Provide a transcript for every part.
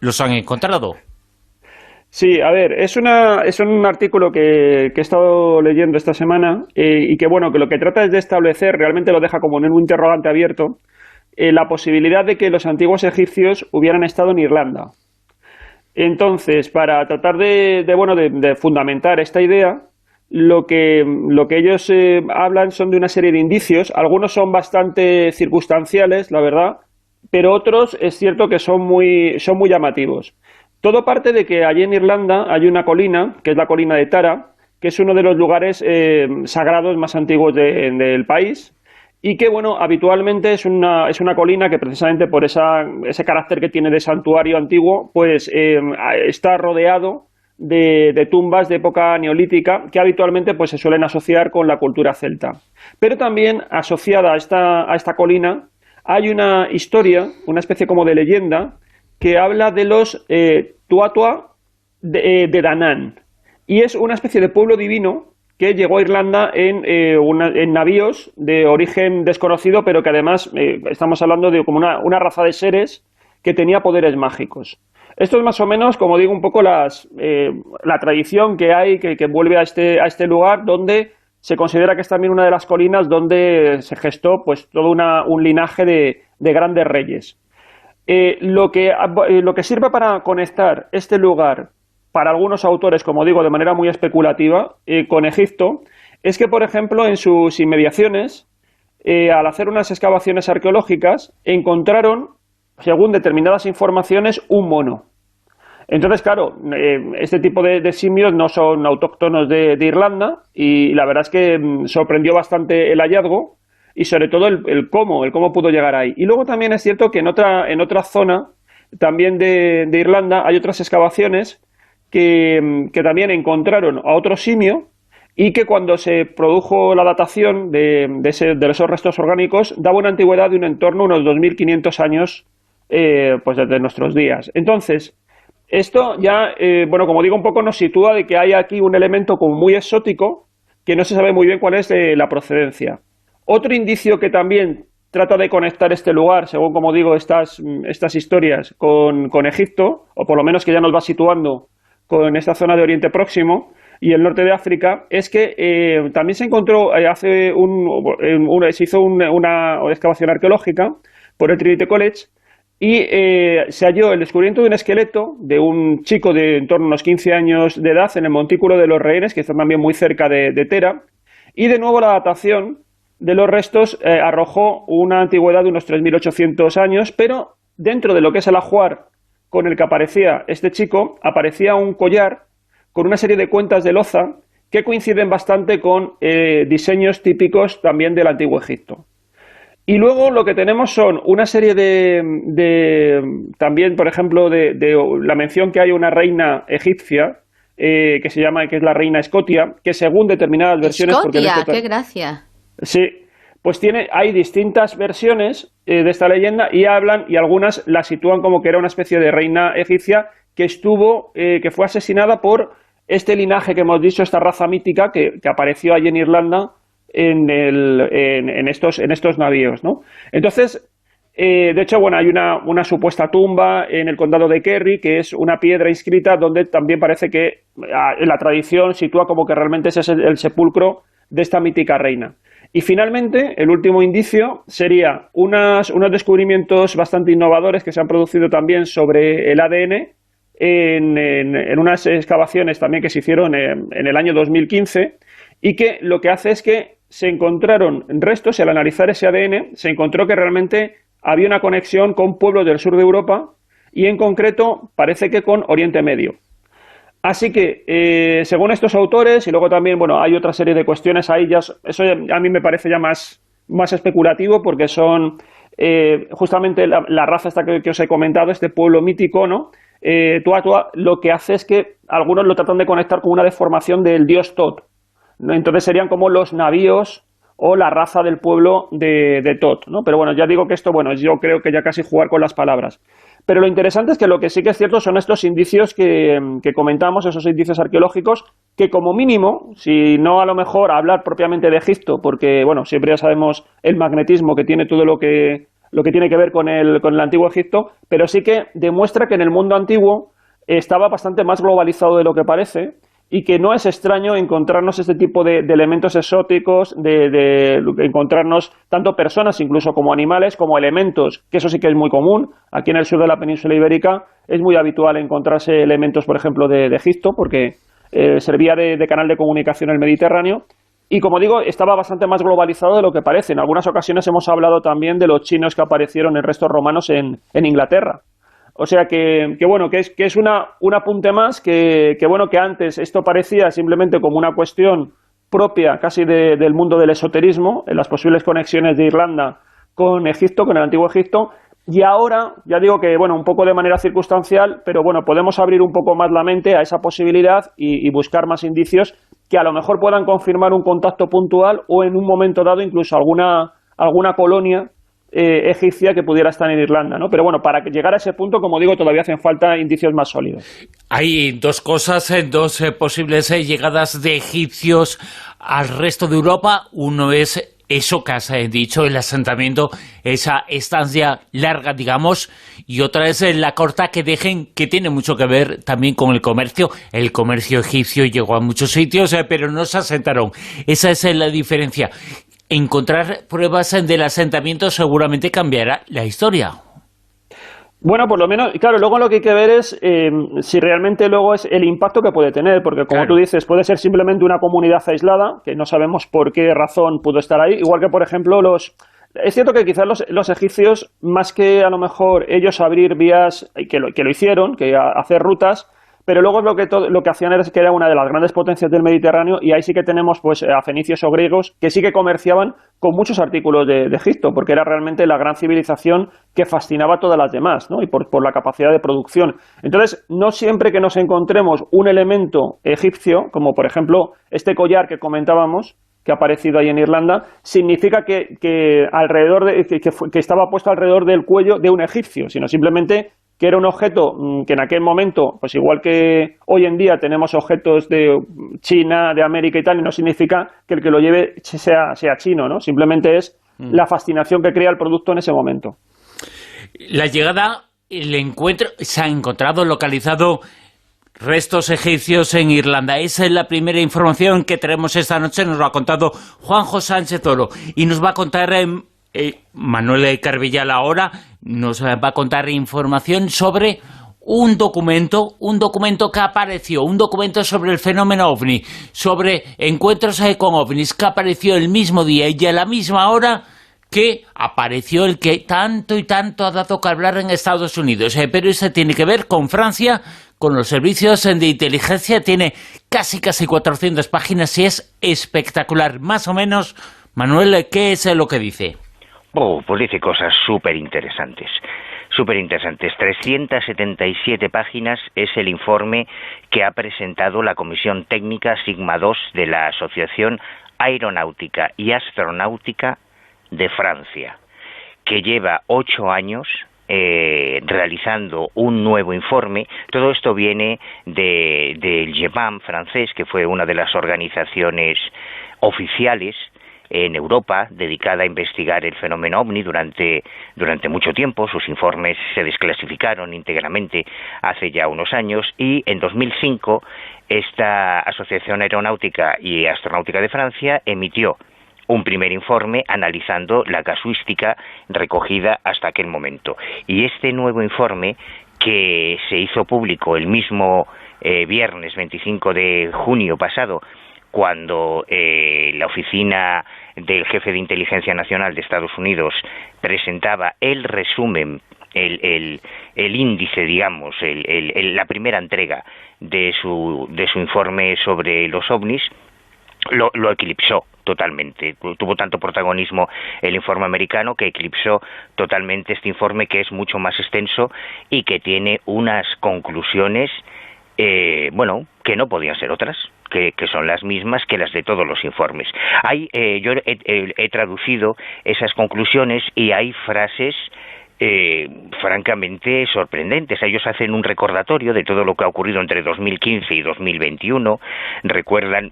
los han encontrado? Sí, a ver, es un artículo que he estado leyendo esta semana y que, bueno, que lo que trata es de establecer, realmente lo deja como en un interrogante abierto, la posibilidad de que los antiguos egipcios hubieran estado en Irlanda. Entonces, para tratar de fundamentar esta idea, lo que ellos hablan son de una serie de indicios. Algunos son bastante circunstanciales, la verdad, pero otros es cierto que son muy llamativos. Todo parte de que allí en Irlanda hay una colina, que es la colina de Tara, que es uno de los lugares sagrados más antiguos del país, y que, bueno, habitualmente es una colina que precisamente por ese carácter que tiene de santuario antiguo, pues está rodeado de tumbas de época neolítica que habitualmente pues, se suelen asociar con la cultura celta. Pero también asociada a esta colina hay una historia, una especie como de leyenda, que habla de los Tuatua de Danann. Y es una especie de pueblo divino que llegó a Irlanda en navíos de origen desconocido, pero que además estamos hablando de como una raza de seres que tenía poderes mágicos. Esto es más o menos, como digo, un poco la tradición que hay, que vuelve a este lugar, donde se considera que es también una de las colinas donde se gestó pues, todo un linaje de grandes reyes. Lo que sirve para conectar este lugar para algunos autores, como digo, de manera muy especulativa, con Egipto, es que, por ejemplo, en sus inmediaciones, al hacer unas excavaciones arqueológicas, encontraron, según determinadas informaciones, un mono. Entonces, claro, este tipo de simios no son autóctonos de Irlanda y la verdad es que sorprendió bastante el hallazgo y sobre todo el cómo pudo llegar ahí. Y luego también es cierto que en otra zona, también de Irlanda, hay otras excavaciones que también encontraron a otro simio y que cuando se produjo la datación de esos restos orgánicos daba una antigüedad de un entorno unos 2500 años pues desde nuestros días. Entonces, esto ya, bueno, como digo, un poco nos sitúa de que hay aquí un elemento como muy exótico que no se sabe muy bien cuál es la procedencia. Otro indicio que también trata de conectar este lugar, según como digo, estas historias con Egipto, o por lo menos que ya nos va situando con esta zona de Oriente Próximo y el norte de África, es que también se encontró se hizo una excavación arqueológica por el Trinity College y se halló el descubrimiento de un esqueleto de un chico de en torno a unos 15 años de edad en el Montículo de los Rehenes, que está también muy cerca de Tera, y de nuevo la datación de los restos arrojó una antigüedad de unos 3800 años, pero dentro de lo que es el ajuar con el que aparecía este chico, aparecía un collar con una serie de cuentas de loza que coinciden bastante con diseños típicos también del Antiguo Egipto. Y luego lo que tenemos son una serie también, por ejemplo, de la mención que hay una reina egipcia que es la reina Escotia, que según determinadas versiones... Escotia, qué gracia. Sí, pues hay distintas versiones de esta leyenda y algunas la sitúan como que era una especie de reina egipcia que fue asesinada por este linaje que hemos dicho, esta raza mítica que apareció allí en Irlanda en estos navíos, ¿no? Entonces, de hecho, bueno, hay una supuesta tumba en el condado de Kerry, que es una piedra inscrita donde también parece que en la tradición sitúa como que realmente ese es el sepulcro de esta mítica reina. Y finalmente, el último indicio sería unos descubrimientos bastante innovadores que se han producido también sobre el ADN en unas excavaciones también que se hicieron en el año 2015 y que lo que hace es que se encontraron restos y al analizar ese ADN se encontró que realmente había una conexión con pueblos del sur de Europa y en concreto parece que con Oriente Medio. Así que, según estos autores, y luego también, bueno, hay otra serie de cuestiones ahí, eso a mí me parece ya más especulativo porque son justamente la raza esta que os he comentado, este pueblo mítico, ¿no? Tuatua, lo que hace es que algunos lo tratan de conectar con una deformación del dios Tot, ¿no? Entonces serían como los navíos o la raza del pueblo de Tot, ¿no? Pero bueno, ya digo que esto, bueno, yo creo que ya casi jugar con las palabras. Pero lo interesante es que lo que sí que es cierto son estos indicios que comentamos, esos indicios arqueológicos, que como mínimo, si no a lo mejor hablar propiamente de Egipto, porque bueno, siempre ya sabemos el magnetismo que tiene todo lo que lo que tiene que ver con el Antiguo Egipto, pero sí que demuestra que en el mundo antiguo estaba bastante más globalizado de lo que parece y que no es extraño encontrarnos este tipo de elementos exóticos, de encontrarnos tanto personas incluso como animales, como elementos, que eso sí que es muy común. Aquí en el sur de la península ibérica es muy habitual encontrarse elementos, por ejemplo, de Egipto, porque servía de canal de comunicación el Mediterráneo. Y como digo, estaba bastante más globalizado de lo que parece. En algunas ocasiones hemos hablado también de los chinos que aparecieron en restos romanos en Inglaterra. O sea bueno, que es un apunte más, bueno, que antes esto parecía simplemente como una cuestión propia casi del mundo del esoterismo, en las posibles conexiones de Irlanda con Egipto, con el antiguo Egipto, y ahora, ya digo que, bueno, un poco de manera circunstancial, pero bueno, podemos abrir un poco más la mente a esa posibilidad y buscar más indicios que a lo mejor puedan confirmar un contacto puntual o en un momento dado incluso alguna colonia egipcia que pudiera estar en Irlanda, ¿no? Pero bueno, para llegar a ese punto, como digo, todavía hacen falta indicios más sólidos. Hay dos cosas, dos posibles llegadas de egipcios al resto de Europa. Uno es eso que has dicho, el asentamiento, esa estancia larga, digamos, y otra es la corta que dejen, que tiene mucho que ver también con el comercio. El comercio egipcio llegó a muchos sitios, pero no se asentaron. Esa es la diferencia. Encontrar pruebas del asentamiento seguramente cambiará la historia. Bueno, por lo menos, claro, luego lo que hay que ver es si realmente luego es el impacto que puede tener, porque como Claro. tú dices, puede ser simplemente una comunidad aislada, que no sabemos por qué razón pudo estar ahí, igual que, por ejemplo, Es cierto que quizás los egipcios, más que a lo mejor ellos abrir vías, que lo hicieron, hacer rutas, pero luego lo que hacían era que era una de las grandes potencias del Mediterráneo y ahí sí que tenemos pues a fenicios o griegos que sí que comerciaban con muchos artículos de Egipto, porque era realmente la gran civilización que fascinaba a todas las demás, ¿no? Y por la capacidad de producción. Entonces, no siempre que nos encontremos un elemento egipcio, como por ejemplo este collar que comentábamos, que ha aparecido ahí en Irlanda, significa que estaba puesto alrededor del cuello de un egipcio, sino simplemente que era un objeto que en aquel momento, pues igual que hoy en día tenemos objetos de China, de América y tal, y no significa que el que lo lleve sea chino, ¿no? Simplemente es la fascinación que crea el producto en ese momento. La llegada, el encuentro, se ha encontrado, localizado restos egipcios en Irlanda. Esa es la primera información que tenemos esta noche. Nos lo ha contado Juanjo Sánchez Oro y nos va a contar Manuel Carvillal ahora, nos va a contar información sobre un documento que apareció, un documento sobre el fenómeno OVNI, sobre encuentros con OVNIs, que apareció el mismo día y a la misma hora que apareció el que tanto y tanto ha dado que hablar en Estados Unidos. Pero eso tiene que ver con Francia, con los servicios de inteligencia. Tiene casi 400 páginas y es espectacular. Más o menos, Manuel, ¿qué es lo que dice? Pues dice cosas súper interesantes. 377 páginas es el informe que ha presentado la Comisión Técnica Sigma II de la Asociación Aeronáutica y Astronáutica de Francia, que lleva 8 años realizando un nuevo informe. Todo esto viene del GEMAM francés, que fue una de las organizaciones oficiales en Europa dedicada a investigar el fenómeno OVNI durante mucho tiempo. Sus informes se desclasificaron íntegramente hace ya unos años y en 2005 esta Asociación Aeronáutica y Astronáutica de Francia emitió un primer informe analizando la casuística recogida hasta aquel momento. Y este nuevo informe, que se hizo público el mismo viernes 25 de junio pasado, cuando la oficina del jefe de inteligencia nacional de Estados Unidos presentaba el resumen, el índice, digamos, la primera entrega de su informe sobre los ovnis, lo eclipsó totalmente. Tuvo tanto protagonismo el informe americano que eclipsó totalmente este informe, que es mucho más extenso y que tiene unas conclusiones que no podían ser otras, que son las mismas que las de todos los informes. Yo he traducido esas conclusiones y hay frases francamente sorprendentes. Ellos hacen un recordatorio de todo lo que ha ocurrido entre 2015 y 2021, recuerdan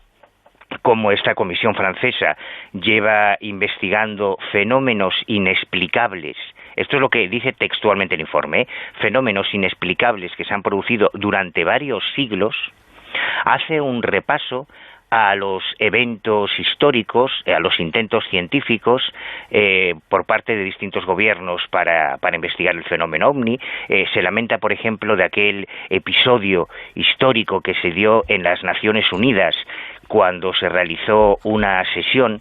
cómo esta comisión francesa lleva investigando fenómenos inexplicables esto es lo que dice textualmente el informe, fenómenos inexplicables que se han producido durante varios siglos, hace un repaso a los eventos históricos, a los intentos científicos por parte de distintos gobiernos para investigar el fenómeno OVNI. Se lamenta, por ejemplo, de aquel episodio histórico que se dio en las Naciones Unidas cuando se realizó una sesión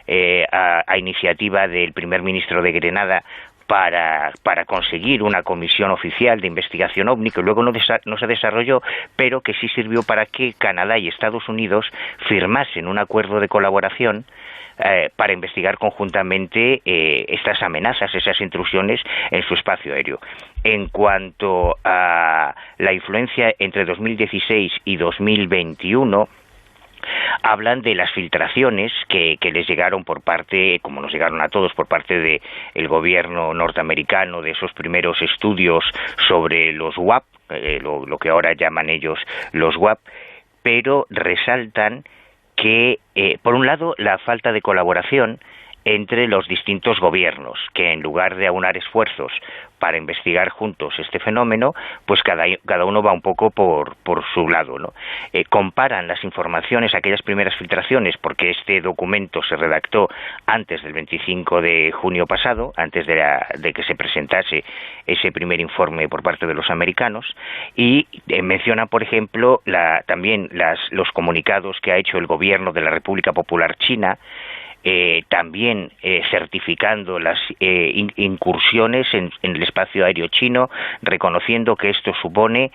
a iniciativa del primer ministro de Grenada para conseguir una comisión oficial de investigación OVNI, que luego no se desarrolló, pero que sí sirvió para que Canadá y Estados Unidos firmasen un acuerdo de colaboración para investigar conjuntamente estas amenazas, esas intrusiones en su espacio aéreo. En cuanto a la influencia entre 2016 y 2021, hablan de las filtraciones que les llegaron por parte, como nos llegaron a todos, por parte del gobierno norteamericano, de esos primeros estudios sobre los WAP, lo que ahora llaman ellos los WAP, pero resaltan que, por un lado, la falta de colaboración entre los distintos gobiernos, que en lugar de aunar esfuerzos para investigar juntos este fenómeno, pues cada uno va un poco por su lado, ¿no? Comparan las informaciones, aquellas primeras filtraciones, porque este documento se redactó antes del 25 de junio pasado, antes de que se presentase ese primer informe por parte de los americanos, y mencionan, por ejemplo, también los comunicados que ha hecho el gobierno de la República Popular China, también certificando las incursiones en el espacio aéreo chino, reconociendo que esto supone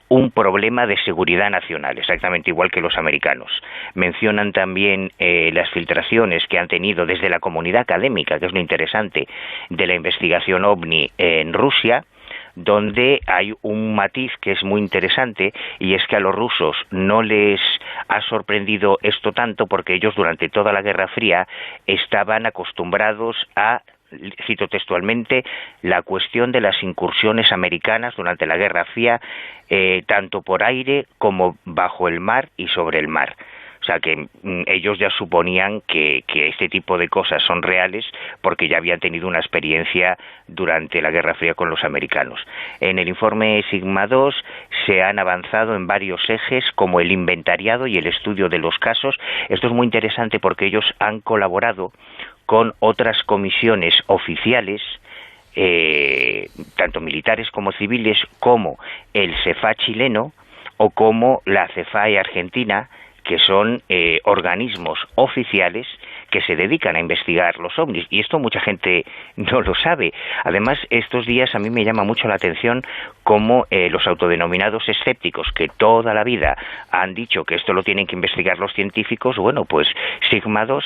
un problema de seguridad nacional, exactamente igual que los americanos. Mencionan también las filtraciones que han tenido desde la comunidad académica, que es lo interesante, de la investigación OVNI en Rusia, donde hay un matiz que es muy interesante, y es que a los rusos no les ha sorprendido esto tanto porque ellos durante toda la Guerra Fría estaban acostumbrados a, cito textualmente, la cuestión de las incursiones americanas durante la Guerra Fría, tanto por aire como bajo el mar y sobre el mar. O sea que ellos ya suponían que este tipo de cosas son reales porque ya habían tenido una experiencia durante la Guerra Fría con los americanos. En el informe Sigma II se han avanzado en varios ejes, como el inventariado y el estudio de los casos. Esto es muy interesante porque ellos han colaborado con otras comisiones oficiales, tanto militares como civiles, como el CEFA chileno o como la CEFAE argentina, que son organismos oficiales que se dedican a investigar los ovnis, y esto mucha gente no lo sabe. Además, estos días a mí me llama mucho la atención cómo los autodenominados escépticos, que toda la vida han dicho que esto lo tienen que investigar los científicos, bueno, pues Sigma II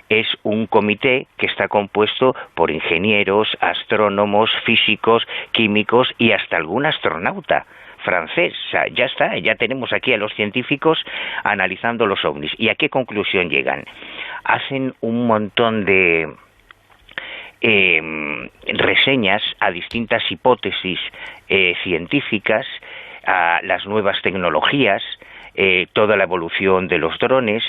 es un comité que está compuesto por ingenieros, astrónomos, físicos, químicos y hasta algún astronauta francés. O sea, ya está, ya tenemos aquí a los científicos analizando los ovnis. ¿Y a qué conclusión llegan? Hacen un montón de reseñas a distintas hipótesis científicas, a las nuevas tecnologías, toda la evolución de los drones,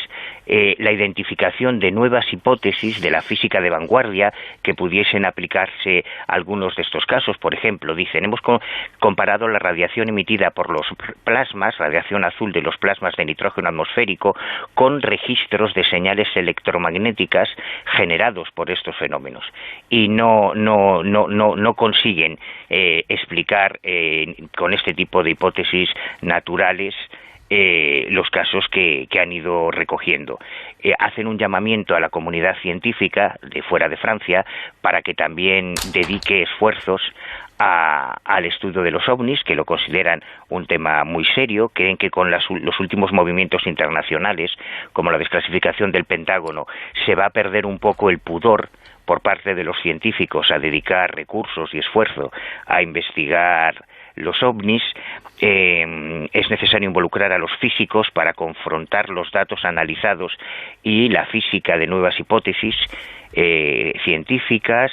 la identificación de nuevas hipótesis de la física de vanguardia que pudiesen aplicarse a algunos de estos casos. Por ejemplo, dicen, hemos comparado la radiación emitida por los plasmas, radiación azul de los plasmas de nitrógeno atmosférico, con registros de señales electromagnéticas generados por estos fenómenos. Y no consiguen explicar con este tipo de hipótesis naturales los casos que han ido recogiendo. Hacen un llamamiento a la comunidad científica de fuera de Francia para que también dedique esfuerzos al estudio de los ovnis, que lo consideran un tema muy serio. Creen que con los últimos movimientos internacionales, como la desclasificación del Pentágono, se va a perder un poco el pudor por parte de los científicos a dedicar recursos y esfuerzo a investigar los ovnis. Es necesario involucrar a los físicos para confrontar los datos analizados y la física de nuevas hipótesis científicas.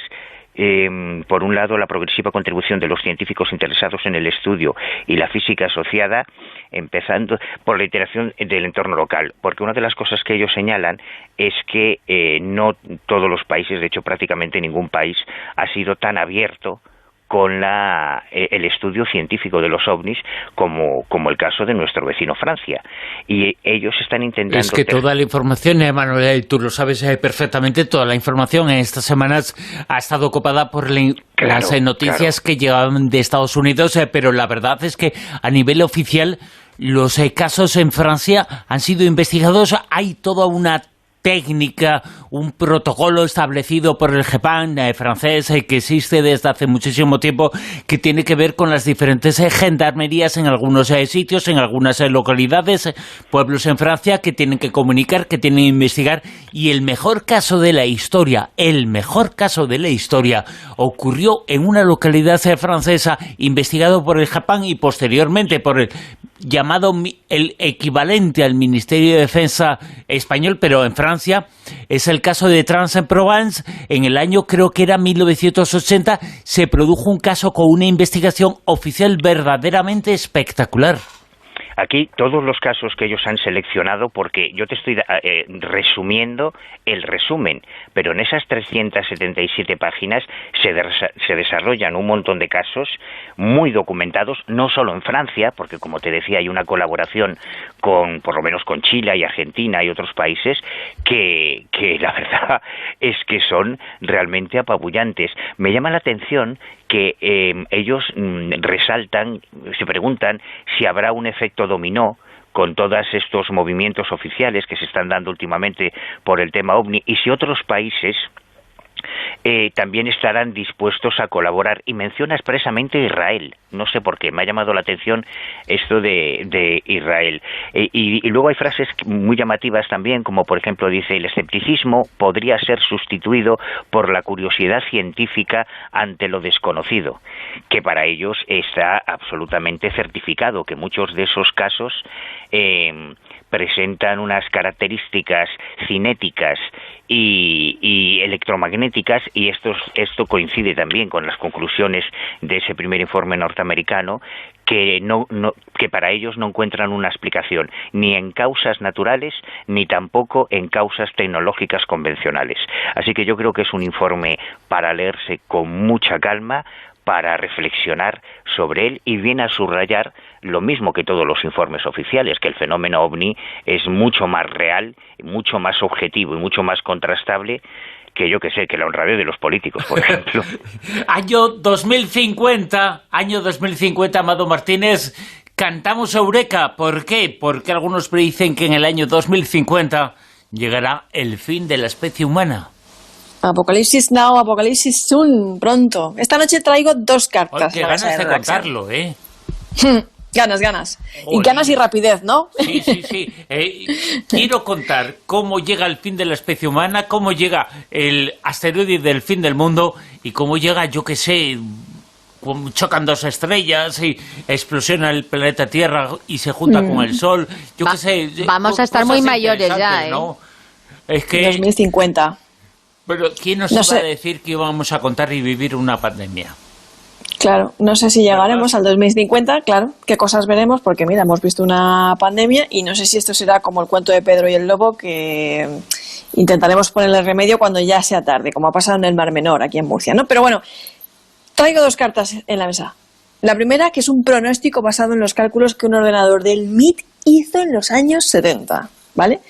por un lado, la progresiva contribución de los científicos interesados en el estudio y la física asociada, empezando por la interacción del entorno local, porque una de las cosas que ellos señalan es que no todos los países, de hecho prácticamente ningún país, ha sido tan abierto con el estudio científico de los ovnis como el caso de nuestro vecino Francia. Y ellos están intentando... Es que toda la información, Manuel, tú lo sabes perfectamente, toda la información en estas semanas ha estado copada por las noticias que llegaban de Estados Unidos, pero la verdad es que a nivel oficial los casos en Francia han sido investigados. Hay toda una técnica, un protocolo establecido por el GEPAN francés que existe desde hace muchísimo tiempo, que tiene que ver con las diferentes gendarmerías en algunos sitios, en algunas localidades, pueblos en Francia, que tienen que comunicar, que tienen que investigar. Y el mejor caso de la historia ocurrió en una localidad francesa, investigado por el GEPAN y posteriormente por el llamado el equivalente al Ministerio de Defensa español, pero en Francia. Es el caso de Trans-en-Provence. En el año, creo que era 1980, se produjo un caso con una investigación oficial verdaderamente espectacular. Aquí todos los casos que ellos han seleccionado, porque yo te estoy resumiendo el resumen, pero en esas 377 páginas se desarrollan un montón de casos muy documentados, no solo en Francia, porque como te decía hay una colaboración por lo menos con Chile y Argentina y otros países que la verdad es que son realmente apabullantes. Me llama la atención que ellos resaltan, se preguntan si habrá un efecto dominó con todos estos movimientos oficiales que se están dando últimamente por el tema OVNI, y si otros países también estarán dispuestos a colaborar, y menciona expresamente Israel. No sé por qué, me ha llamado la atención esto de Israel. Y luego hay frases muy llamativas también, como por ejemplo dice: el escepticismo podría ser sustituido por la curiosidad científica ante lo desconocido, que para ellos está absolutamente certificado, que muchos de esos casos presentan unas características cinéticas y electromagnéticas, y esto coincide también con las conclusiones de ese primer informe norteamericano, que que para ellos no encuentran una explicación ni en causas naturales ni tampoco en causas tecnológicas convencionales. Así que yo creo que es un informe para leerse con mucha calma, para reflexionar sobre él, y viene a subrayar lo mismo que todos los informes oficiales, que el fenómeno OVNI es mucho más real, mucho más objetivo y mucho más contrastable que que la honradez de los políticos, por ejemplo. Año 2050, Amado Martínez, cantamos Eureka. ¿Por qué? Porque algunos predicen que en el año 2050 llegará el fin de la especie humana. Apocalipsis now, apocalipsis soon, pronto. Esta noche traigo 2 cartas. Qué ganas de contarlo, ¿eh? Ganas. Y ganas y rapidez, ¿no? Sí. Quiero contar cómo llega el fin de la especie humana, cómo llega el asteroide del fin del mundo y cómo llega, yo qué sé, chocan 2 estrellas y explosiona el planeta Tierra y se junta con el Sol. Yo qué sé. Vamos a estar muy mayores ya, ¿eh? ¿No? Es que 2050. Pero ¿quién nos iba a decir que íbamos a contar y vivir una pandemia? Claro, no sé si llegaremos al 2050, claro, qué cosas veremos, porque mira, hemos visto una pandemia y no sé si esto será como el cuento de Pedro y el lobo, que intentaremos ponerle remedio cuando ya sea tarde, como ha pasado en el Mar Menor, aquí en Murcia, ¿no? Pero bueno, traigo 2 cartas en la mesa. La primera, que es un pronóstico basado en los cálculos que un ordenador del MIT hizo en los años 70, ¿vale?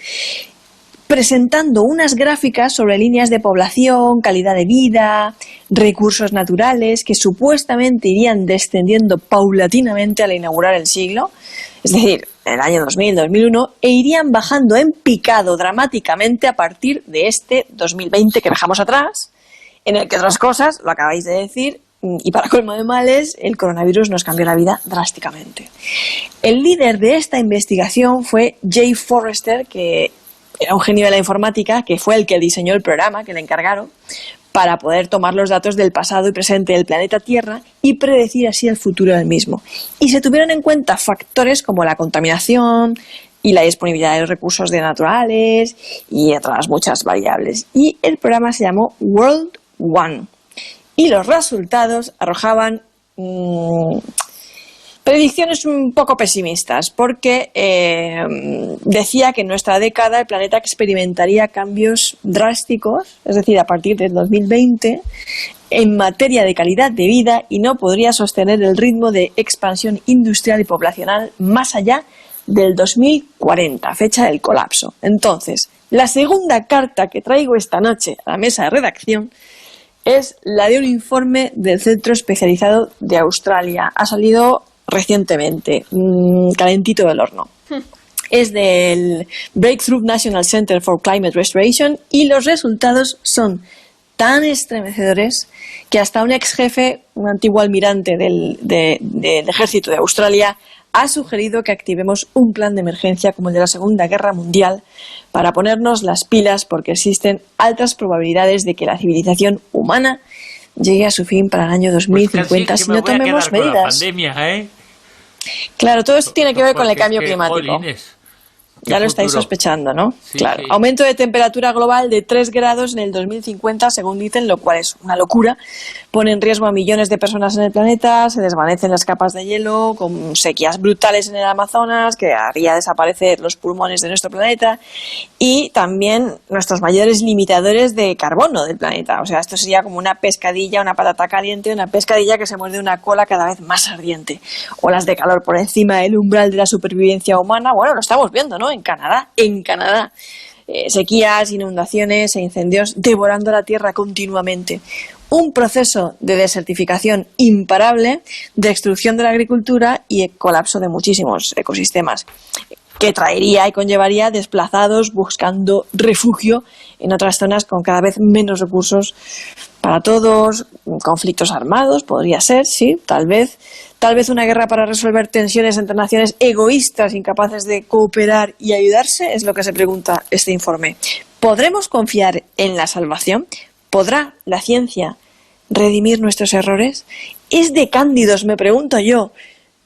Presentando unas gráficas sobre líneas de población, calidad de vida, recursos naturales que supuestamente irían descendiendo paulatinamente al inaugurar el siglo, es decir, en el año 2000, 2001, e irían bajando en picado dramáticamente a partir de este 2020 que dejamos atrás, en el que otras cosas, lo acabáis de decir, y para colmo de males, el coronavirus nos cambió la vida drásticamente. El líder de esta investigación fue Jay Forrester, que era un genio de la informática, que fue el que diseñó el programa que le encargaron para poder tomar los datos del pasado y presente del planeta Tierra y predecir así el futuro del mismo. Y se tuvieron en cuenta factores como la contaminación y la disponibilidad de los recursos naturales y otras muchas variables. Y el programa se llamó World One. y los resultados arrojaban predicciones un poco pesimistas, porque decía que en nuestra década el planeta experimentaría cambios drásticos, es decir, a partir del 2020, en materia de calidad de vida, y no podría sostener el ritmo de expansión industrial y poblacional más allá del 2040, fecha del colapso. Entonces, la segunda carta que traigo esta noche a la mesa de redacción es la de un informe del Centro Especializado de Australia. Ha salido recientemente, calentito del horno. Es del Breakthrough National Center for Climate Restoration y los resultados son tan estremecedores que hasta un ex jefe, un antiguo almirante del ejército de Australia, ha sugerido que activemos un plan de emergencia como el de la Segunda Guerra Mundial para ponernos las pilas, porque existen altas probabilidades de que la civilización humana llegue a su fin para el año 2050 si no tomemos medidas. Claro, todo esto tiene que ver con el cambio climático. Jolines, ya lo estáis sospechando, ¿no? Sí, claro. sí. Aumento de temperatura global de 3 grados en el 2050, según dicen, lo cual es una locura. Pone en riesgo a millones de personas en el planeta, se desvanecen las capas de hielo, con sequías brutales en el Amazonas, que haría desaparecer los pulmones de nuestro planeta, y también nuestros mayores limitadores de carbono del planeta. O sea, esto sería como una pescadilla, una patata caliente, una pescadilla que se muerde una cola cada vez más ardiente. Olas de calor por encima del umbral de la supervivencia humana. Bueno, lo estamos viendo, ¿no? En Canadá. Sequías, inundaciones e incendios devorando la tierra continuamente. Un proceso de desertificación imparable, destrucción de la agricultura y colapso de muchísimos ecosistemas, que traería y conllevaría desplazados buscando refugio en otras zonas con cada vez menos recursos para todos, conflictos armados, podría ser, sí, tal vez una guerra para resolver tensiones entre naciones egoístas, incapaces de cooperar y ayudarse, es lo que se pregunta este informe. ¿Podremos confiar en la salvación? ¿Podrá la ciencia redimir nuestros errores? ¿Es de cándidos, me pregunto yo,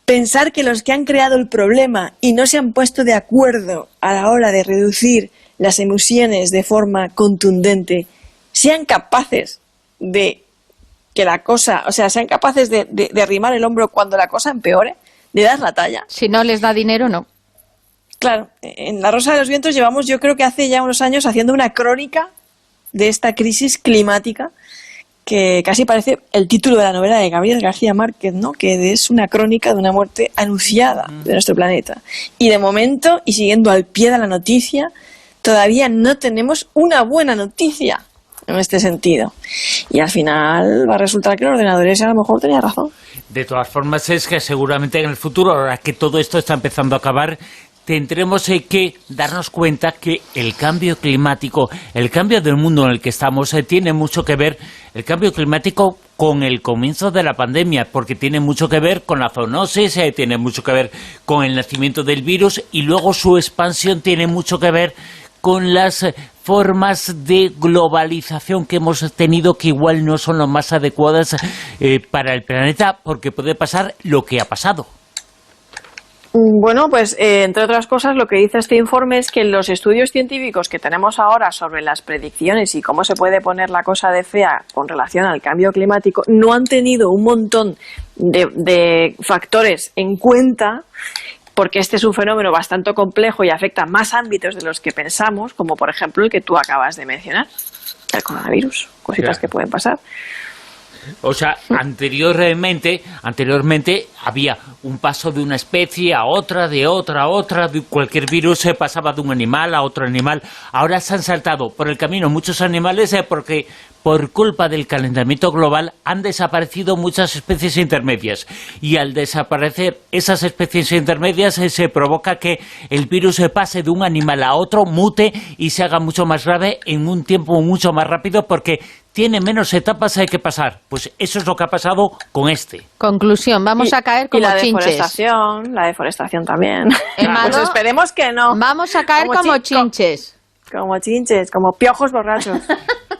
pensar que los que han creado el problema y no se han puesto de acuerdo a la hora de reducir las emisiones de forma contundente sean capaces de que la cosa, o sea, sean capaces de arrimar el hombro cuando la cosa empeore, de dar la talla? Si no les da dinero, no. Claro, en La Rosa de los Vientos llevamos, yo creo que hace ya unos años, haciendo una crónica de esta crisis climática que casi parece el título de la novela de Gabriel García Márquez, ¿no? Que es una crónica de una muerte anunciada de nuestro planeta. Y de momento, y siguiendo al pie de la noticia, todavía no tenemos una buena noticia en este sentido. Y al final va a resultar que los ordenadores a lo mejor tenían razón. De todas formas, es que seguramente en el futuro, ahora que todo esto está empezando a acabar, tendremos que darnos cuenta que el cambio climático, el cambio del mundo en el que estamos, tiene mucho que ver, el cambio climático, con el comienzo de la pandemia, porque tiene mucho que ver con la zoonosis, tiene mucho que ver con el nacimiento del virus, y luego su expansión tiene mucho que ver con las formas de globalización que hemos tenido, que igual no son las más adecuadas para el planeta, porque puede pasar lo que ha pasado. Bueno, pues entre otras cosas, lo que dice este informe es que los estudios científicos que tenemos ahora sobre las predicciones y cómo se puede poner la cosa de fea con relación al cambio climático no han tenido un montón de factores en cuenta, porque este es un fenómeno bastante complejo y afecta más ámbitos de los que pensamos, como por ejemplo el que tú acabas de mencionar, el coronavirus, cositas que pueden pasar. O sea, anteriormente había un paso de una especie a otra, de otra a otra, de cualquier virus se pasaba de un animal a otro animal. Ahora se han saltado por el camino muchos animales porque por culpa del calentamiento global han desaparecido muchas especies intermedias. Y al desaparecer esas especies intermedias se provoca que el virus se pase de un animal a otro, mute y se haga mucho más grave en un tiempo mucho más rápido, porque tiene menos etapas que pasar. Pues eso es lo que ha pasado con este. Conclusión, vamos a caer como chinches. La deforestación también. Pues esperemos que no. Vamos a caer como chinches. Como chinches, como piojos borrachos.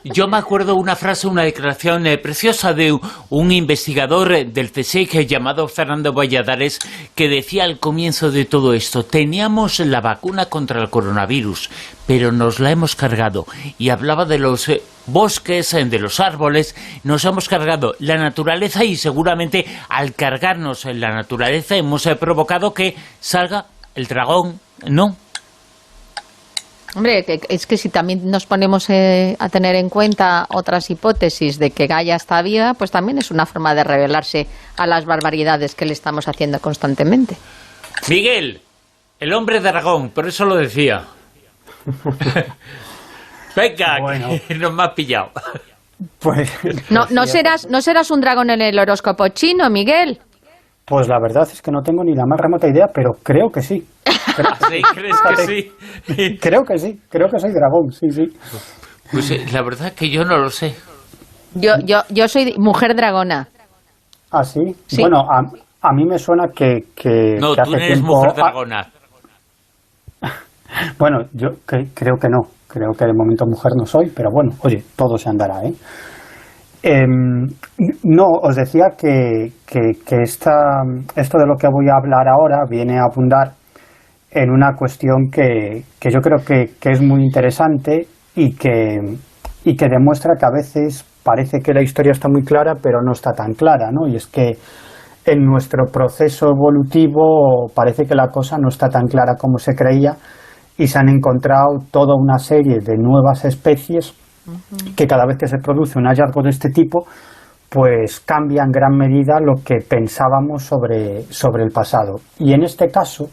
Yo me acuerdo una frase, una declaración preciosa de un investigador del CSIC llamado Fernando Valladares, que decía al comienzo de todo esto: teníamos la vacuna contra el coronavirus, pero nos la hemos cargado. Y hablaba de los bosques, de los árboles, nos hemos cargado la naturaleza, y seguramente al cargarnos en la naturaleza hemos provocado que salga el dragón, ¿no? Hombre, es que si también nos ponemos a tener en cuenta otras hipótesis de que Gaia está viva, pues también es una forma de rebelarse a las barbaridades que le estamos haciendo constantemente. Miguel, el hombre dragón, por eso lo decía. Venga, bueno, que nos me has pillado. Pues, ¿No serás un dragón en el horóscopo chino, Miguel? Pues la verdad es que no tengo ni la más remota idea, pero creo que sí. ¿Sí? ¿Crees que sí? Creo que soy dragón, sí. Pues la verdad es que yo no lo sé. Yo soy mujer dragona. ¿Ah, sí? Sí. Bueno, a mí me suena que No, que tú hace no eres tiempo... mujer dragona. Bueno, yo creo que no. Creo que de momento mujer no soy, pero bueno, oye, todo se andará, ¿eh? No, os decía que esto de lo que voy a hablar ahora viene a abundar en una cuestión que yo creo que es muy interesante y que demuestra que a veces parece que la historia está muy clara, pero no está tan clara, ¿no? Y es que en nuestro proceso evolutivo parece que la cosa no está tan clara como se creía, y se han encontrado toda una serie de nuevas especies que cada vez que se produce un hallazgo de este tipo, pues cambia en gran medida lo que pensábamos sobre el pasado. Y en este caso,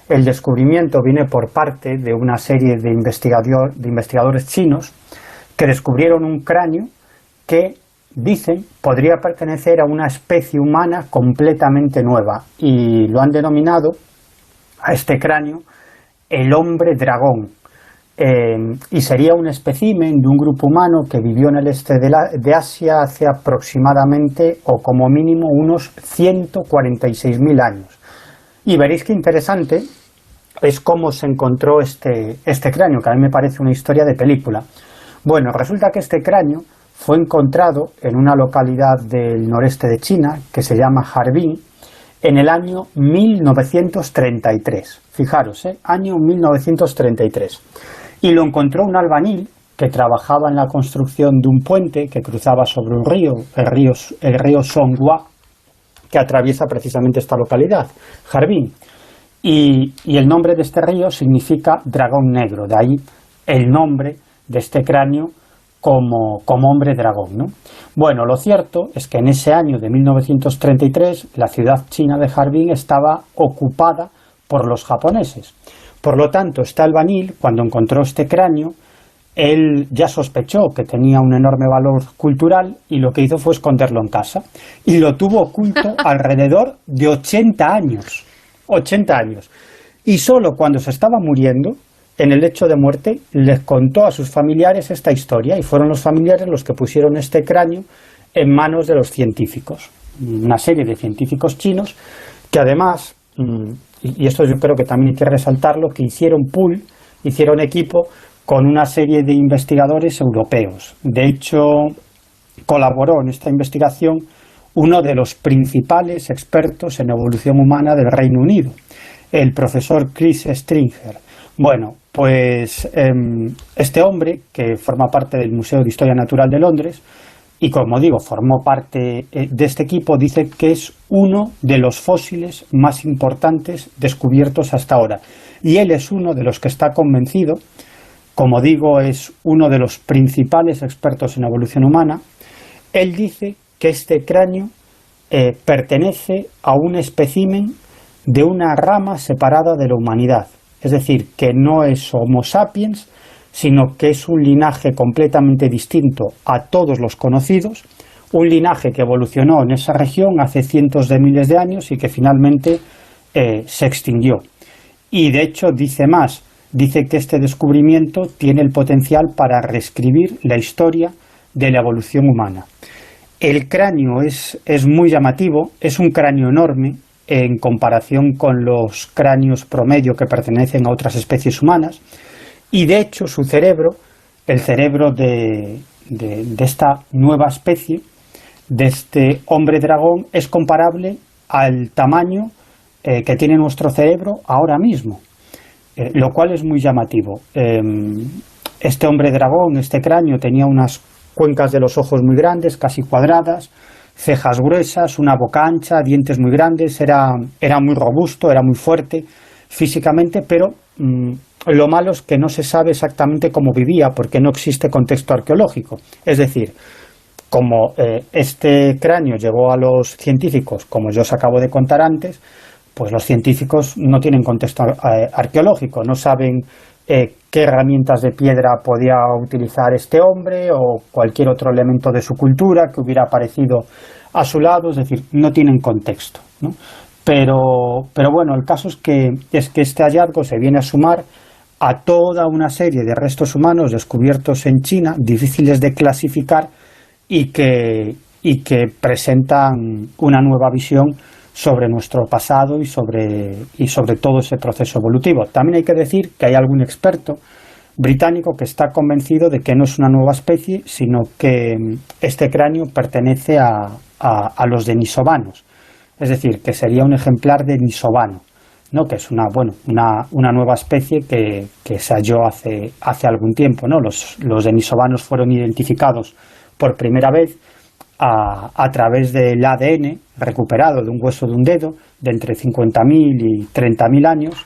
el descubrimiento viene por parte de una serie de investigadores chinos que descubrieron un cráneo que, dicen, podría pertenecer a una especie humana completamente nueva, y lo han denominado a este cráneo el hombre dragón. Y sería un espécimen de un grupo humano que vivió en el este de Asia hace aproximadamente, o como mínimo, unos 146.000 años. Y veréis qué interesante es cómo se encontró este cráneo, que a mí me parece una historia de película. Bueno, resulta que este cráneo fue encontrado en una localidad del noreste de China que se llama Harbin en el año 1933. Fijaros, año 1933. Y lo encontró un albañil que trabajaba en la construcción de un puente que cruzaba sobre un río, el río Songhua, que atraviesa precisamente esta localidad, Harbin. Y el nombre de este río significa dragón negro, de ahí el nombre de este cráneo como hombre dragón, ¿no? Bueno, lo cierto es que en ese año de 1933 la ciudad china de Harbin estaba ocupada por los japoneses. Por lo tanto, este albañil, cuando encontró este cráneo, él ya sospechó que tenía un enorme valor cultural, y lo que hizo fue esconderlo en casa. Y lo tuvo oculto alrededor de 80 años. 80 años. Y solo cuando se estaba muriendo, en el lecho de muerte, les contó a sus familiares esta historia, y fueron los familiares los que pusieron este cráneo en manos de los científicos. Una serie de científicos chinos que además, y esto yo creo que también hay que resaltarlo, que hicieron equipo con una serie de investigadores europeos. De hecho, colaboró en esta investigación uno de los principales expertos en evolución humana del Reino Unido, el profesor Chris Stringer. Bueno, pues este hombre, que forma parte del Museo de Historia Natural de Londres, y como digo, formó parte de este equipo, dice que es uno de los fósiles más importantes descubiertos hasta ahora. Y él es uno de los que está convencido, como digo, es uno de los principales expertos en evolución humana. Él dice que este cráneo pertenece a un espécimen de una rama separada de la humanidad. Es decir, que no es Homo sapiens, sino que es un linaje completamente distinto a todos los conocidos, un linaje que evolucionó en esa región hace cientos de miles de años y que finalmente se extinguió. Y de hecho dice más, dice que este descubrimiento tiene el potencial para reescribir la historia de la evolución humana. El cráneo es muy llamativo, es un cráneo enorme en comparación con los cráneos promedio que pertenecen a otras especies humanas, y de hecho su cerebro, el cerebro de de esta nueva especie, de este hombre dragón, es comparable al tamaño que tiene nuestro cerebro ahora mismo, lo cual es muy llamativo. Este hombre dragón, este cráneo, tenía unas cuencas de los ojos muy grandes, casi cuadradas, cejas gruesas, una boca ancha, dientes muy grandes, era muy robusto, era muy fuerte físicamente, pero lo malo es que no se sabe exactamente cómo vivía porque no existe contexto arqueológico. Es decir, como este cráneo llegó a los científicos, como yo os acabo de contar antes, pues los científicos no tienen contexto arqueológico, no saben qué herramientas de piedra podía utilizar este hombre o cualquier otro elemento de su cultura que hubiera aparecido a su lado, es decir, no tienen contexto, ¿no? Pero bueno, el caso es que este hallazgo se viene a sumar a toda una serie de restos humanos descubiertos en China, difíciles de clasificar y que presentan una nueva visión sobre nuestro pasado y sobre todo ese proceso evolutivo. También hay que decir que hay algún experto británico que está convencido de que no es una nueva especie, sino que este cráneo pertenece a los denisovanos, es decir, que sería un ejemplar denisovano, ¿no? Que es una nueva especie que se halló hace algún tiempo, ¿no? Los denisovanos fueron identificados por primera vez a través del ADN recuperado de un hueso de un dedo de entre 50.000 y 30.000 años,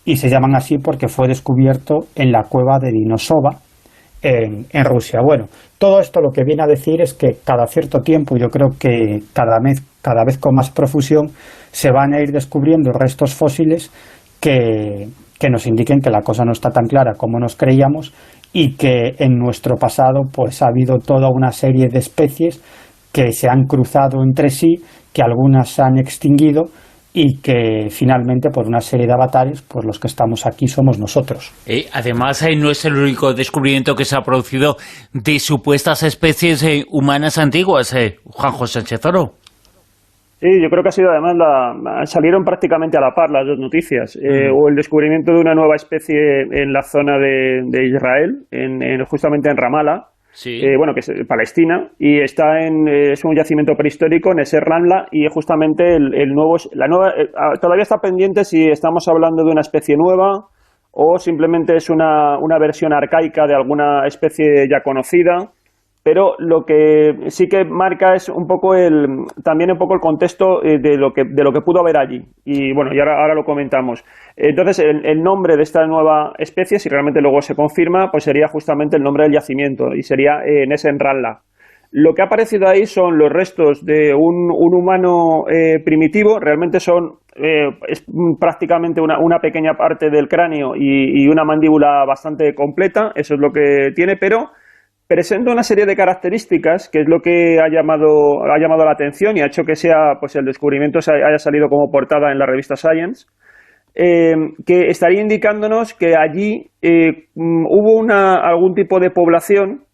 y se llaman así porque fue descubierto en la cueva de Dinosova en Rusia. Bueno, todo esto lo que viene a decir es que cada cierto tiempo, yo creo que cada vez con más profusión, se van a ir descubriendo restos fósiles que nos indiquen que la cosa no está tan clara como nos creíamos y que en nuestro pasado pues ha habido toda una serie de especies que se han cruzado entre sí, que algunas se han extinguido y que finalmente por una serie de avatares pues los que estamos aquí somos nosotros. Además no es el único descubrimiento que se ha producido de supuestas especies humanas antiguas, Juanjo Sánchez Oro. Sí, yo creo que ha sido además salieron prácticamente a la par las dos noticias. O el descubrimiento de una nueva especie en la zona de Israel, justamente en Ramallah, sí. Que es Palestina, y es un yacimiento prehistórico, Neser Ramla, y justamente todavía está pendiente si estamos hablando de una especie nueva o simplemente es una versión arcaica de alguna especie ya conocida. Pero lo que sí que marca es también un poco el contexto de lo que pudo haber allí. Y bueno, y ahora lo comentamos. Entonces, el nombre de esta nueva especie, si realmente luego se confirma, pues sería justamente el nombre del yacimiento y sería Neser Ramla. Lo que ha aparecido ahí son los restos de un humano primitivo. Realmente es prácticamente una pequeña parte del cráneo y una mandíbula bastante completa. Eso es lo que tiene, pero presenta una serie de características que es lo que ha llamado la atención y ha hecho que el descubrimiento haya salido como portada en la revista Science, que estaría indicándonos que allí hubo algún tipo de población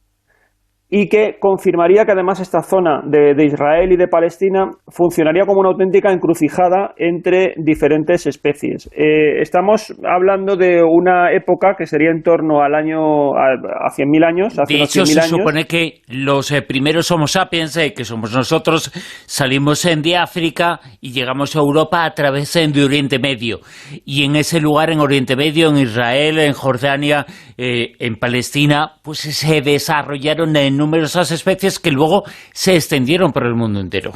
y que confirmaría que además esta zona de Israel y de Palestina funcionaría como una auténtica encrucijada entre diferentes especies. Estamos hablando de una época que sería en torno a 100.000 años. De hecho, se supone que los primeros Homo sapiens, que somos nosotros, salimos de África y llegamos a Europa a través de Oriente Medio. Y en ese lugar, en Oriente Medio, en Israel, en Jordania, en Palestina, pues se desarrollaron numerosas especies que luego se extendieron por el mundo entero.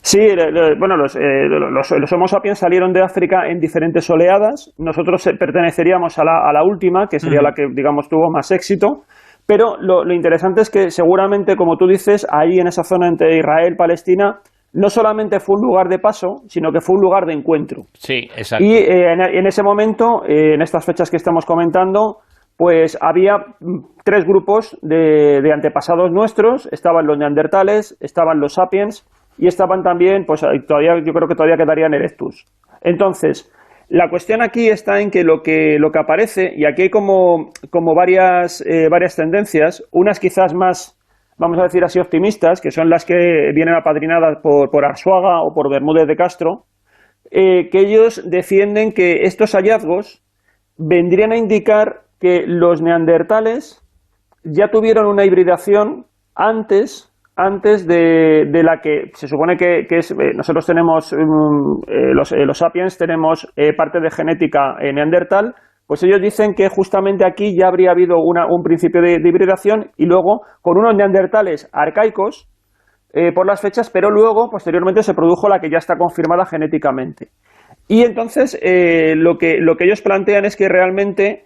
Sí, los Homo sapiens salieron de África en diferentes oleadas. Nosotros perteneceríamos a la última, que sería la que, digamos, tuvo más éxito. Pero lo interesante es que seguramente, como tú dices, ahí en esa zona entre Israel y Palestina, no solamente fue un lugar de paso, sino que fue un lugar de encuentro. Sí, exacto. Y en ese momento, en estas fechas que estamos comentando, pues había 3 grupos de antepasados nuestros. Estaban los neandertales, estaban los sapiens y estaban también, pues yo creo que todavía quedarían erectus. Entonces, la cuestión aquí está en que lo que aparece, y aquí hay como varias tendencias, unas quizás más, vamos a decir así, optimistas, que son las que vienen apadrinadas por Arzuaga o por Bermúdez de Castro, que ellos defienden que estos hallazgos vendrían a indicar que los neandertales ya tuvieron una hibridación antes de la que se supone que es, nosotros tenemos, los sapiens tenemos parte de genética neandertal, pues ellos dicen que justamente aquí ya habría habido un principio de hibridación y luego con unos neandertales arcaicos por las fechas, pero luego posteriormente se produjo la que ya está confirmada genéticamente. Y entonces lo que ellos plantean es que realmente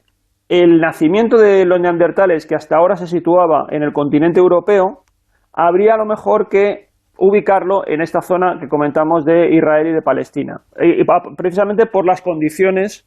el nacimiento de los neandertales, que hasta ahora se situaba en el continente europeo, habría a lo mejor que ubicarlo en esta zona que comentamos de Israel y de Palestina, precisamente por las condiciones,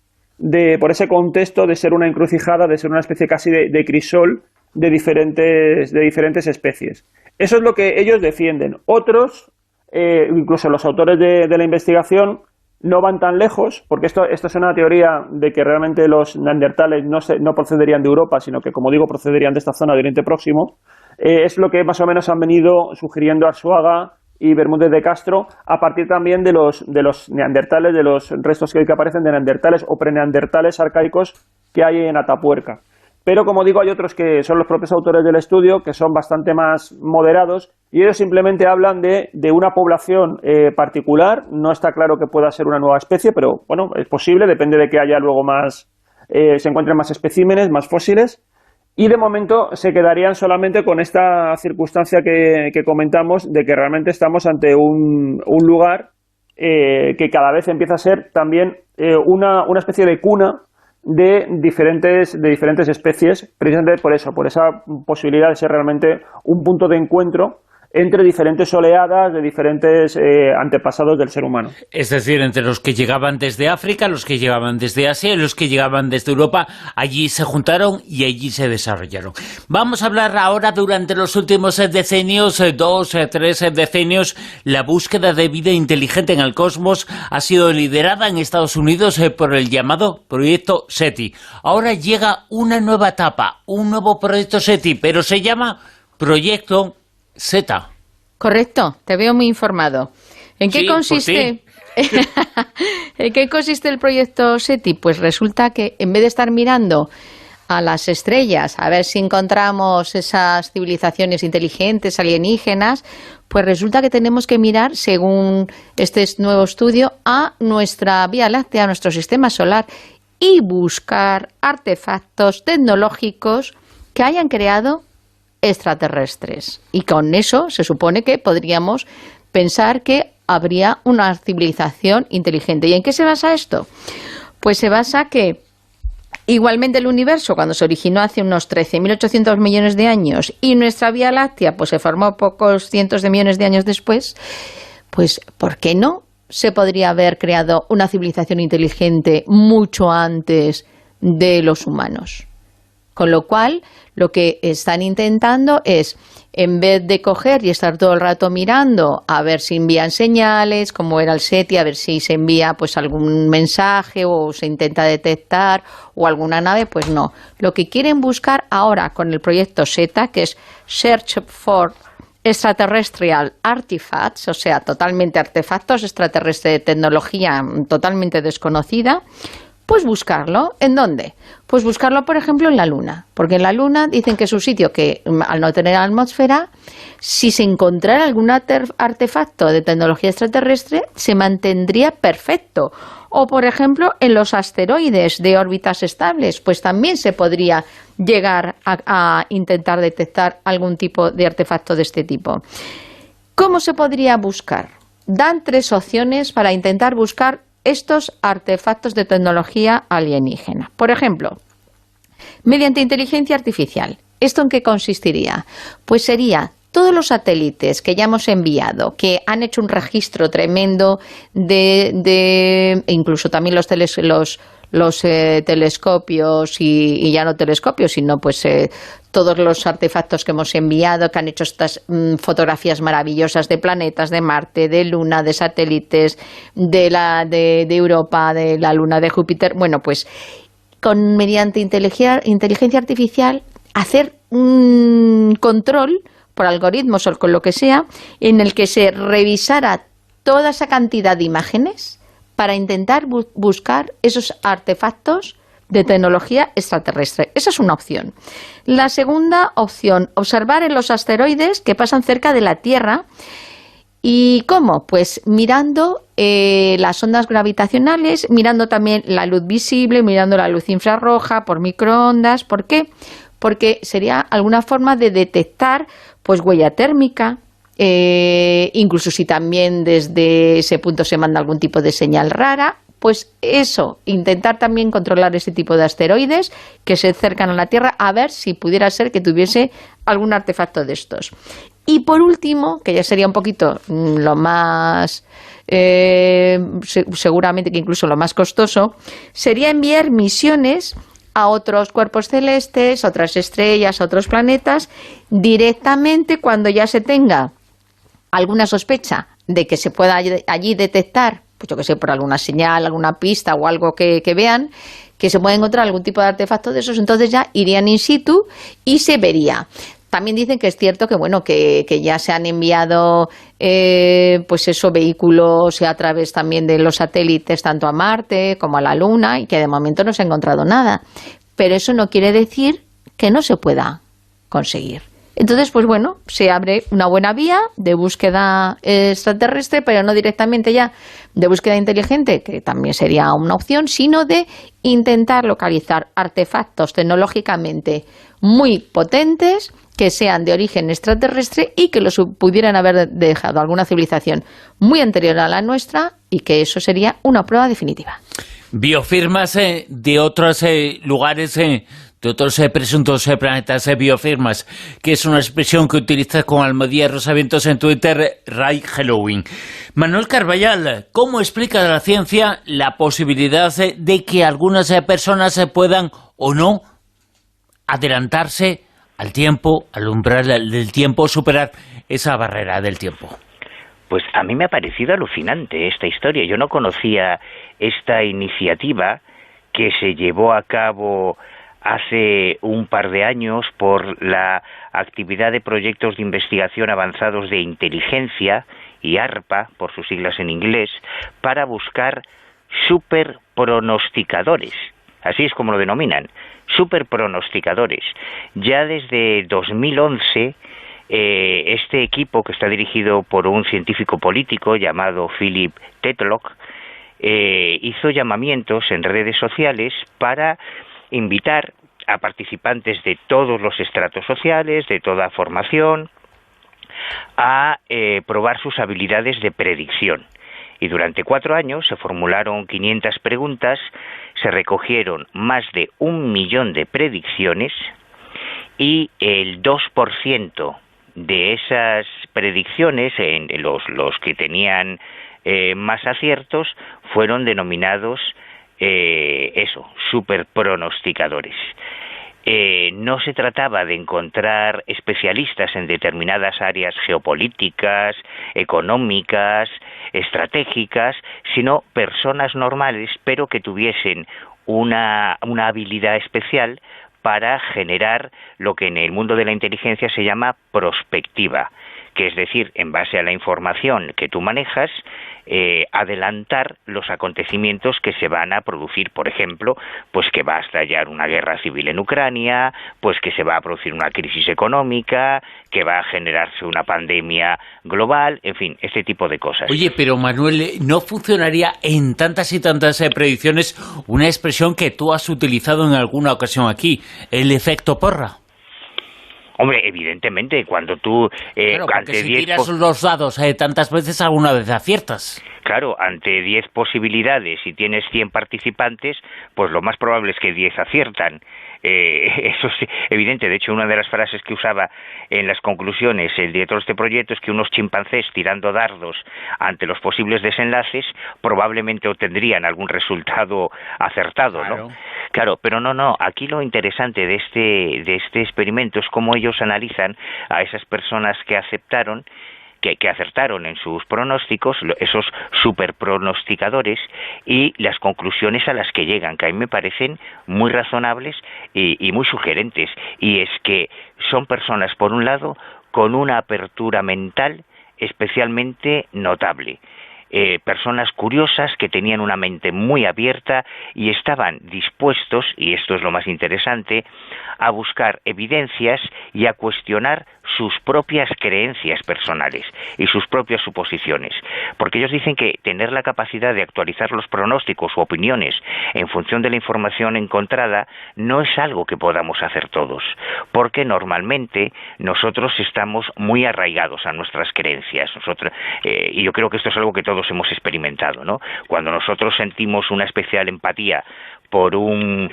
por ese contexto de ser una encrucijada, de ser una especie casi de crisol de diferentes especies. Eso es lo que ellos defienden. Otros, incluso los autores de la investigación, no van tan lejos, porque esto es una teoría de que realmente los neandertales no procederían de Europa, sino que, como digo, procederían de esta zona de Oriente Próximo. Es lo que más o menos han venido sugiriendo Arzuaga y Bermúdez de Castro, a partir también de los neandertales, de los restos que aparecen de neandertales o preneandertales arcaicos que hay en Atapuerca. Pero, como digo, hay otros que son los propios autores del estudio, que son bastante más moderados, y ellos simplemente hablan de una población particular. No está claro que pueda ser una nueva especie, pero bueno, es posible, depende de que haya luego se encuentren más especímenes, más fósiles, y de momento se quedarían solamente con esta circunstancia que comentamos, de que realmente estamos ante un lugar que cada vez empieza a ser también una especie de cuna de diferentes especies, precisamente por esa posibilidad de ser realmente un punto de encuentro entre diferentes oleadas de diferentes antepasados del ser humano. Es decir, entre los que llegaban desde África, los que llegaban desde Asia y los que llegaban desde Europa, allí se juntaron y allí se desarrollaron. Vamos a hablar ahora, durante los últimos decenios, 3 decenios, la búsqueda de vida inteligente en el cosmos ha sido liderada en Estados Unidos por el llamado Proyecto SETI. Ahora llega una nueva etapa, un nuevo Proyecto SETI, pero se llama Proyecto Z. Correcto, te veo muy informado. ¿En qué Sí, consiste? ¿En qué consiste el proyecto SETI? Pues resulta que en vez de estar mirando a las estrellas, a ver si encontramos esas civilizaciones inteligentes, alienígenas, pues resulta que tenemos que mirar, según este nuevo estudio, a nuestra Vía Láctea, a nuestro sistema solar, y buscar artefactos tecnológicos que hayan creado extraterrestres. Y con eso se supone que podríamos pensar que habría una civilización inteligente. ¿Y en qué se basa esto? Pues se basa que igualmente el universo, cuando se originó hace unos 13.800 millones de años, y nuestra Vía Láctea pues se formó pocos cientos de millones de años después, pues ¿por qué no se podría haber creado una civilización inteligente mucho antes de los humanos? Con lo cual, lo que están intentando es, en vez de coger y estar todo el rato mirando a ver si envían señales, como era el SETI, a ver si se envía pues algún mensaje o se intenta detectar o alguna nave, pues no. Lo que quieren buscar ahora con el proyecto Z, que es Search for Extraterrestrial Artifacts, o sea, totalmente artefactos extraterrestres de tecnología totalmente desconocida, pues buscarlo. ¿En dónde? Pues buscarlo, por ejemplo, en la Luna. Porque en la Luna dicen que es un sitio que, al no tener atmósfera, si se encontrara algún artefacto de tecnología extraterrestre, se mantendría perfecto. O, por ejemplo, en los asteroides de órbitas estables, pues también se podría llegar a intentar detectar algún tipo de artefacto de este tipo. ¿Cómo se podría buscar? Dan 3 opciones para intentar buscar estos artefactos de tecnología alienígena. Por ejemplo, mediante inteligencia artificial. ¿Esto en qué consistiría? Pues sería todos los satélites que ya hemos enviado, que han hecho un registro tremendo incluso también los telescopios y ya no telescopios, sino pues todos los artefactos que hemos enviado, que han hecho estas fotografías maravillosas de planetas, de Marte, de Luna, de satélites, de Europa, de la Luna, de Júpiter. Bueno, pues mediante inteligencia artificial hacer un control por algoritmos o con lo que sea, en el que se revisara toda esa cantidad de imágenes para intentar buscar esos artefactos de tecnología extraterrestre. Esa es una opción. La segunda opción, observar en los asteroides que pasan cerca de la Tierra. ¿Y cómo? Pues mirando las ondas gravitacionales, mirando también la luz visible, mirando la luz infrarroja por microondas. ¿Por qué? Porque sería alguna forma de detectar pues huella térmica, incluso si también desde ese punto se manda algún tipo de señal rara. Pues eso, intentar también controlar ese tipo de asteroides que se acercan a la Tierra, a ver si pudiera ser que tuviese algún artefacto de estos. Y por último, que ya sería un poquito lo más, seguramente que incluso lo más costoso, sería enviar misiones a otros cuerpos celestes, a otras estrellas, a otros planetas, directamente cuando ya se tenga alguna sospecha de que se pueda allí detectar, pues yo que sé, por alguna señal, alguna pista o algo que vean, que se pueda encontrar algún tipo de artefacto de esos, entonces ya irían in situ y se vería. También dicen que es cierto que bueno que ya se han enviado pues eso, vehículos a través también de los satélites tanto a Marte como a la Luna y que de momento no se ha encontrado nada. Pero eso no quiere decir que no se pueda conseguir. Entonces, pues bueno, se abre una buena vía de búsqueda extraterrestre, pero no directamente ya de búsqueda inteligente, que también sería una opción, sino de intentar localizar artefactos tecnológicamente muy potentes que sean de origen extraterrestre y que los pudieran haber dejado alguna civilización muy anterior a la nuestra y que eso sería una prueba definitiva. Biofirmas de otros lugares, de otros presuntos planetas, biofirmas, que es una expresión que utilizas con Almodía Rosavientos en Twitter, Ray Halloween. Manuel Carballal, ¿cómo explica la ciencia la posibilidad de que algunas personas puedan o no adelantarse al tiempo, al umbral del tiempo, superar esa barrera del tiempo? Pues a mí me ha parecido alucinante esta historia. Yo no conocía esta iniciativa que se llevó a cabo hace un par de años por la actividad de proyectos de investigación avanzados de inteligencia, y ARPA, por sus siglas en inglés, para buscar superpronosticadores. Así es como lo denominan, superpronosticadores. Ya desde 2011, este equipo, que está dirigido por un científico político llamado Philip Tetlock, hizo llamamientos en redes sociales para invitar a participantes de todos los estratos sociales, de toda formación, a probar sus habilidades de predicción. Y durante 4 años se formularon 500 preguntas, se recogieron más de 1 millón de predicciones y el 2% de esas predicciones, los que tenían más aciertos, fueron denominados superpronosticadores. No se trataba de encontrar especialistas en determinadas áreas geopolíticas, económicas, estratégicas, sino personas normales, pero que tuviesen una habilidad especial para generar lo que en el mundo de la inteligencia se llama prospectiva, que es decir, en base a la información que tú manejas, adelantar los acontecimientos que se van a producir. Por ejemplo, pues que va a estallar una guerra civil en Ucrania, pues que se va a producir una crisis económica, que va a generarse una pandemia global, en fin, este tipo de cosas. Oye, pero Manuel, ¿no funcionaría en tantas y tantas predicciones una expresión que tú has utilizado en alguna ocasión aquí, el efecto porra? Hombre, evidentemente, cuando tú... claro, porque si tiras los dados tantas veces, alguna vez aciertas. Claro, ante 10 posibilidades y tienes 100 participantes, pues lo más probable es que 10 aciertan. Eso es evidente. De hecho, una de las frases que usaba en las conclusiones el director de este proyecto es que unos chimpancés tirando dardos ante los posibles desenlaces probablemente obtendrían algún resultado acertado, claro. ¿no? Claro, pero no. Aquí lo interesante de este experimento es cómo ellos analizan a esas personas que aceptaron, que acertaron en sus pronósticos, esos superpronosticadores, y las conclusiones a las que llegan, que a mí me parecen muy razonables y muy sugerentes. Y es que son personas, por un lado, con una apertura mental especialmente notable. personas curiosas que tenían una mente muy abierta y estaban dispuestos, y esto es lo más interesante, a buscar evidencias y a cuestionar sus propias creencias personales y sus propias suposiciones. Porque ellos dicen que tener la capacidad de actualizar los pronósticos u opiniones en función de la información encontrada no es algo que podamos hacer todos, porque normalmente nosotros estamos muy arraigados a nuestras creencias. Y yo creo que esto es algo que todos hemos experimentado, ¿no? Cuando nosotros sentimos una especial empatía por un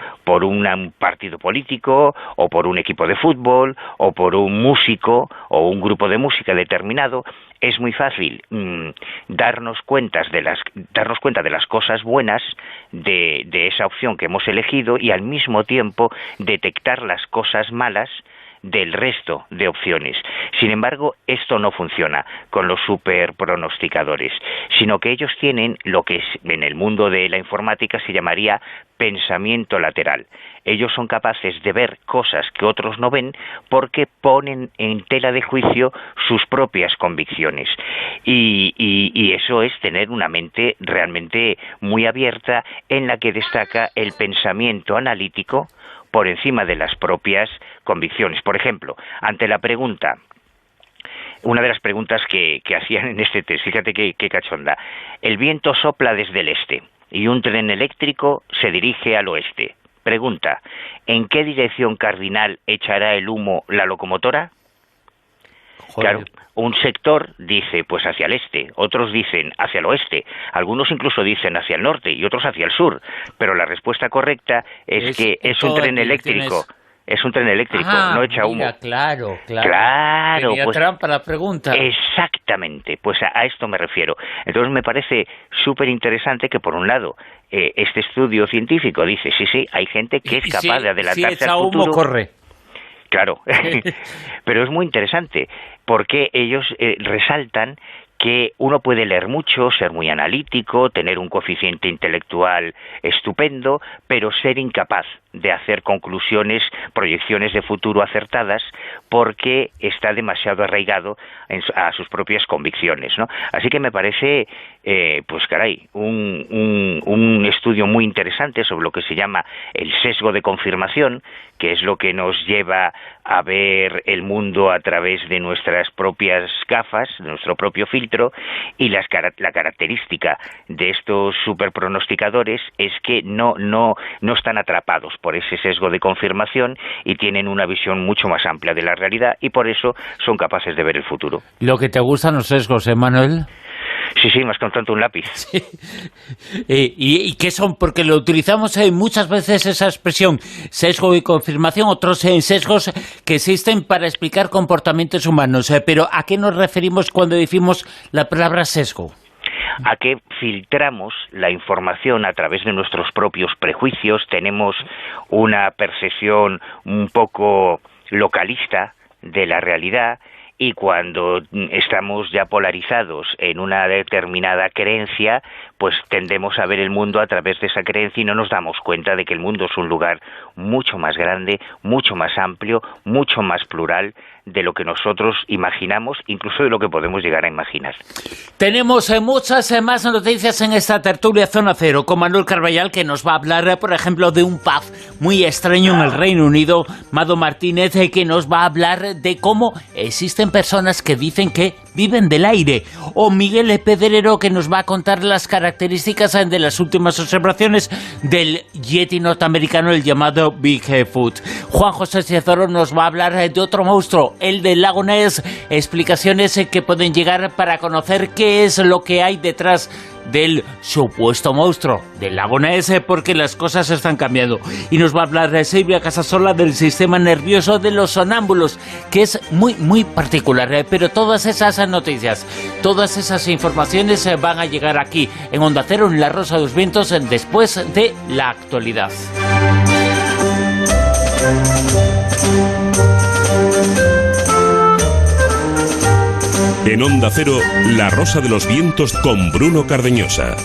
partido político, o por un equipo de fútbol, o por un músico, o un grupo de música determinado, es muy fácil darnos cuenta de las cosas buenas de esa opción que hemos elegido y al mismo tiempo detectar las cosas malas del resto de opciones. Sin embargo, esto no funciona con los superpronosticadores, sino que ellos tienen lo que en el mundo de la informática se llamaría pensamiento lateral. Ellos son capaces de ver cosas que otros no ven porque ponen en tela de juicio sus propias convicciones. Y eso es tener una mente realmente muy abierta en la que destaca el pensamiento analítico por encima de las propias convicciones. Por ejemplo, ante la pregunta, una de las preguntas que hacían en este test, fíjate qué cachonda, el viento sopla desde el este y un tren eléctrico se dirige al oeste. Pregunta, ¿en qué dirección cardinal echará el humo la locomotora? Joder. Claro, un sector dice pues hacia el este, otros dicen hacia el oeste, algunos incluso dicen hacia el norte y otros hacia el sur, pero la respuesta correcta es que es un tren eléctrico. Es un tren eléctrico, no echa humo. Claro. Claro, pues, trampa la pregunta. Exactamente, pues a esto me refiero. Entonces me parece súper interesante que por un lado este estudio científico dice, sí, hay gente que es capaz de adelantarse al futuro. Humo, corre. Claro, pero es muy interesante porque ellos resaltan que uno puede leer mucho, ser muy analítico, tener un coeficiente intelectual estupendo, pero ser incapaz de hacer conclusiones, proyecciones de futuro acertadas, porque está demasiado arraigado a sus propias convicciones, ¿no? Así que me parece, un estudio muy interesante sobre lo que se llama el sesgo de confirmación, que es lo que nos lleva a ver el mundo a través de nuestras propias gafas, de nuestro propio filtro, y la característica de estos superpronosticadores es que no están atrapados por ese sesgo de confirmación y tienen una visión mucho más amplia de la realidad y por eso son capaces de ver el futuro. Lo que te gustan los sesgos, Manuel. Sí, más con tanto un lápiz. Sí. ¿Y qué son? Porque lo utilizamos muchas veces esa expresión, sesgo y confirmación, otros sesgos que existen para explicar comportamientos humanos. Pero ¿a qué nos referimos cuando decimos la palabra sesgo? A que filtramos la información a través de nuestros propios prejuicios, tenemos una percepción un poco localista de la realidad, y cuando estamos ya polarizados en una determinada creencia, pues tendemos a ver el mundo a través de esa creencia y no nos damos cuenta de que el mundo es un lugar mucho más grande, mucho más amplio, mucho más plural de lo que nosotros imaginamos, incluso de lo que podemos llegar a imaginar. Tenemos muchas más noticias en esta tertulia Zona Cero con Manuel Carballal, que nos va a hablar, por ejemplo, de un pub muy extraño en el Reino Unido, Mado Martínez, que nos va a hablar de cómo existen personas que dicen que viven del aire, o Miguel Pedrero, que nos va a contar las características de las últimas observaciones del yeti norteamericano, el llamado Bigfoot. Juan José Cezoro nos va a hablar de otro monstruo, el del lago Ness, explicaciones que pueden llegar para conocer qué es lo que hay detrás del supuesto monstruo del lago Ness, porque las cosas están cambiando. Y nos va a hablar de Silvia Casasola del sistema nervioso de los sonámbulos, que es muy particular, pero todas esas noticias, todas esas informaciones van a llegar aquí en Onda Cero, en La Rosa de los Vientos, después de la actualidad. En Onda Cero, La Rosa de los Vientos con Bruno Cardeñosa.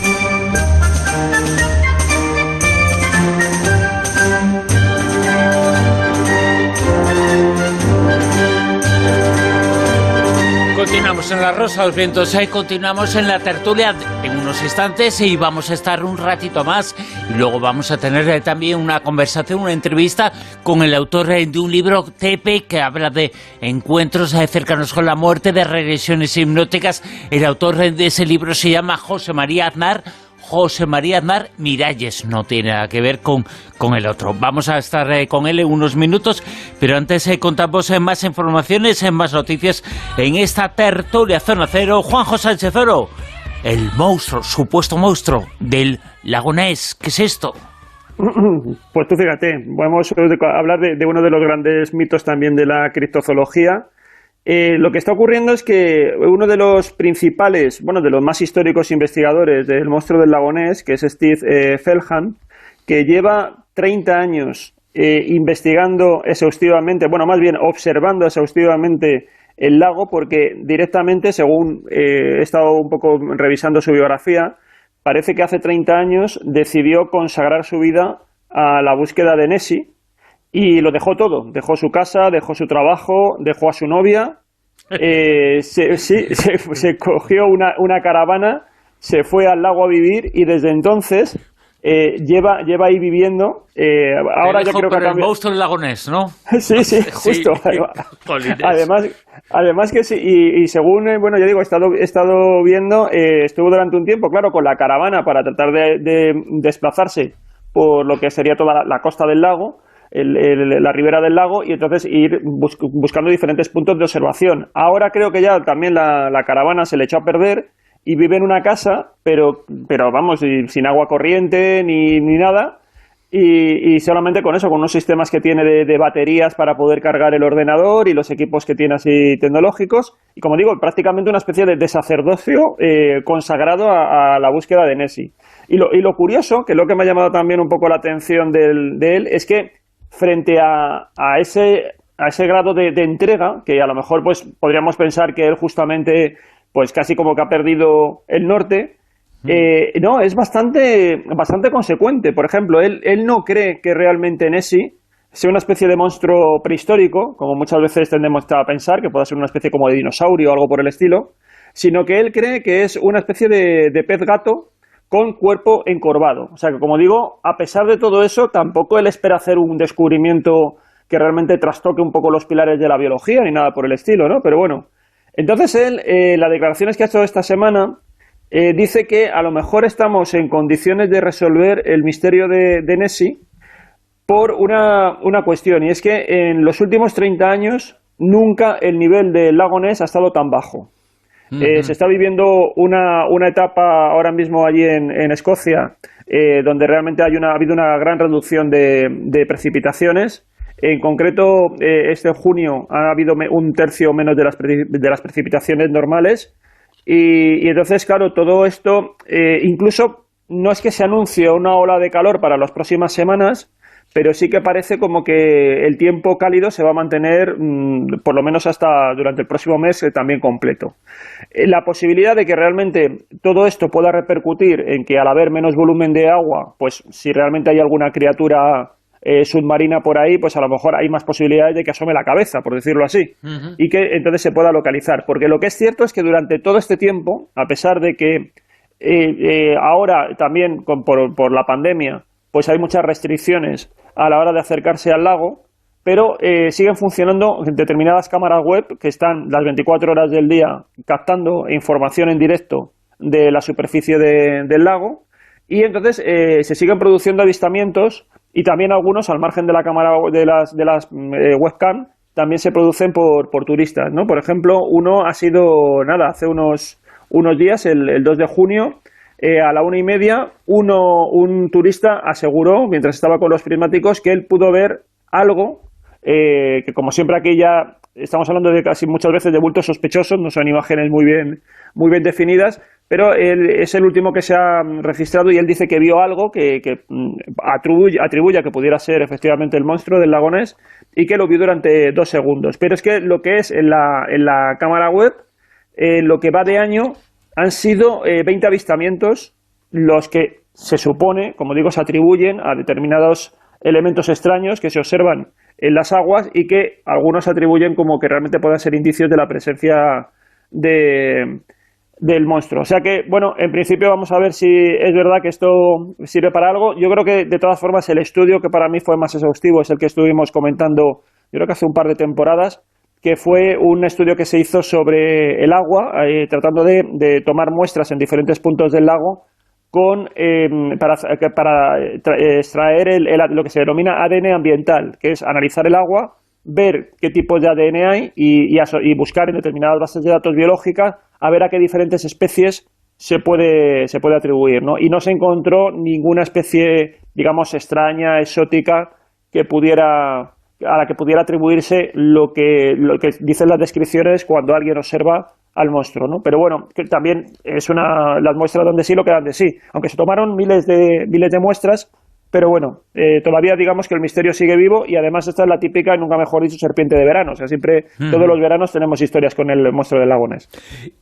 Continuamos Estamos en La Rosa de los Vientos, continuamos en la tertulia en unos instantes y vamos a estar un ratito más y luego vamos a tener también una conversación, una entrevista con el autor de un libro, Tepe, que habla de encuentros cercanos con la muerte, de regresiones hipnóticas. El autor de ese libro se llama José María Aznar. José María Aznar Miralles, no tiene nada que ver con el otro. Vamos a estar con él en unos minutos, pero antes contamos más informaciones, más noticias en esta tertulia Zona Cero. Juanjo Sánchez Oro, el monstruo, supuesto monstruo del lago Ness. ¿Qué es esto? Pues tú fíjate, vamos a hablar de uno de los grandes mitos también de la criptozoología. Lo que está ocurriendo es que uno de los principales, de los más históricos investigadores del monstruo del lago Ness, que es Steve Feldhahn, que lleva 30 años investigando exhaustivamente, más bien observando exhaustivamente el lago, porque directamente, según he estado un poco revisando su biografía, parece que hace 30 años decidió consagrar su vida a la búsqueda de Nessie. Y lo dejó todo, dejó su casa, dejó su trabajo, dejó a su novia, se cogió una caravana, se fue al lago a vivir y desde entonces lleva ahí viviendo. Ahora ya creo que el monstruo del lago Ness, ¿no? Sí, justo. Además que sí, y según, ya digo, he estado viendo, estuvo durante un tiempo, claro, con la caravana para tratar de desplazarse por lo que sería toda la costa del lago, la ribera del lago, y entonces ir buscando diferentes puntos de observación. Ahora creo que ya también la caravana se le echó a perder y vive en una casa, pero vamos, sin agua corriente ni nada, y solamente con eso, con unos sistemas que tiene de baterías para poder cargar el ordenador y los equipos que tiene así tecnológicos, y como digo, prácticamente una especie de sacerdocio consagrado a la búsqueda de Nessie. Y lo curioso, que es lo que me ha llamado también un poco la atención de él, es que frente a ese grado de entrega, que a lo mejor pues podríamos pensar que él justamente pues casi como que ha perdido el norte, no, es bastante consecuente. Por ejemplo, él no cree que realmente Nessie sea una especie de monstruo prehistórico, como muchas veces tendemos a pensar, que pueda ser una especie como de dinosaurio o algo por el estilo, sino que él cree que es una especie de pez gato con cuerpo encorvado. O sea que, como digo, a pesar de todo eso, tampoco él espera hacer un descubrimiento que realmente trastoque un poco los pilares de la biología ni nada por el estilo, ¿no? Pero bueno, entonces él, las declaraciones que ha hecho esta semana, dice que a lo mejor estamos en condiciones de resolver el misterio de Nessie por una cuestión, y es que en los últimos 30 años nunca el nivel del lago Ness ha estado tan bajo. Se está viviendo una etapa ahora mismo allí en Escocia, donde realmente ha habido una gran reducción de precipitaciones. En concreto, este junio ha habido un tercio menos de las precipitaciones normales. Y entonces, claro, todo esto, incluso no es que se anuncie una ola de calor para las próximas semanas, pero sí que parece como que el tiempo cálido se va a mantener por lo menos hasta durante el próximo mes también completo. La posibilidad de que realmente todo esto pueda repercutir en que al haber menos volumen de agua, pues si realmente hay alguna criatura submarina por ahí, pues a lo mejor hay más posibilidades de que asome la cabeza, por decirlo así, y que entonces se pueda localizar. Porque lo que es cierto es que durante todo este tiempo, a pesar de que ahora también por la pandemia, pues hay muchas restricciones a la hora de acercarse al lago, pero siguen funcionando determinadas cámaras web que están las 24 horas del día captando información en directo de la superficie del lago, y entonces se siguen produciendo avistamientos, y también algunos al margen de la cámara de las webcam también se producen por turistas, ¿no? Por ejemplo, uno ha sido, hace unos días, el 2 de junio, a la 1:30, un turista aseguró, mientras estaba con los prismáticos, que él pudo ver algo, que como siempre aquí ya estamos hablando de casi muchas veces de bultos sospechosos, no son imágenes muy bien definidas, pero él es el último que se ha registrado y él dice que vio algo que atribuye a que pudiera ser efectivamente el monstruo del lago Ness y que lo vio durante 2 segundos. Pero es que lo que es en la cámara web, lo que va de año, han sido 20 avistamientos, los que se supone, como digo, se atribuyen a determinados elementos extraños que se observan en las aguas y que algunos atribuyen como que realmente puedan ser indicios de la presencia del monstruo. O sea que, bueno, en principio vamos a ver si es verdad que esto sirve para algo. Yo creo que, de todas formas, el estudio que para mí fue más exhaustivo es el que estuvimos comentando, yo creo que hace un par de temporadas, que fue un estudio que se hizo sobre el agua, tratando de tomar muestras en diferentes puntos del lago para extraer lo que se denomina ADN ambiental, que es analizar el agua, ver qué tipos de ADN hay y buscar en determinadas bases de datos biológicas a ver a qué diferentes especies se puede atribuir, ¿no? Y no se encontró ninguna especie, digamos, extraña, exótica, a la que pudiera atribuirse lo que dicen las descripciones cuando alguien observa al monstruo, ¿no? Pero bueno, que también las muestras dan de sí lo que dan de sí, aunque se tomaron miles de muestras, pero bueno, todavía digamos que el misterio sigue vivo y además esta es la típica, nunca mejor dicho, serpiente de verano. O sea, siempre, todos los veranos tenemos historias con el monstruo del lago Ness.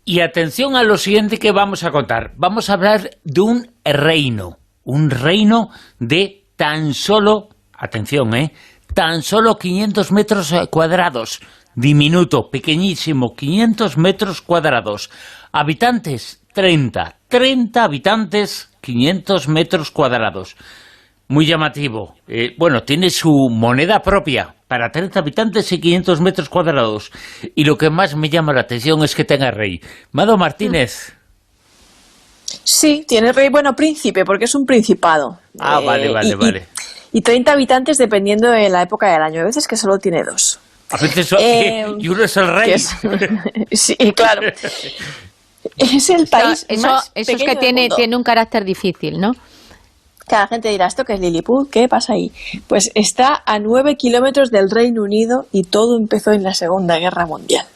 Y atención a lo siguiente que vamos a contar. Vamos a hablar de un reino de tan solo, atención, tan solo 500 metros cuadrados. Diminuto, pequeñísimo, 500 metros cuadrados. Habitantes, 30 habitantes, 500 metros cuadrados. Muy llamativo. Bueno, tiene su moneda propia para 30 habitantes y 500 metros cuadrados. Y lo que más me llama la atención es que tenga rey. Mado Martínez. Sí, tiene rey, bueno, príncipe, porque es un principado. Vale. Y 30 habitantes dependiendo de la época del año. A veces que solo tiene 2. A veces y uno es el rey. Sí, claro. Es el país más eso es pequeño que del mundo. tiene un carácter difícil, ¿no? Cada gente dirá, ¿esto qué es Lilliput? ¿Qué pasa ahí? Pues está a 9 kilómetros del Reino Unido y todo empezó en la Segunda Guerra Mundial.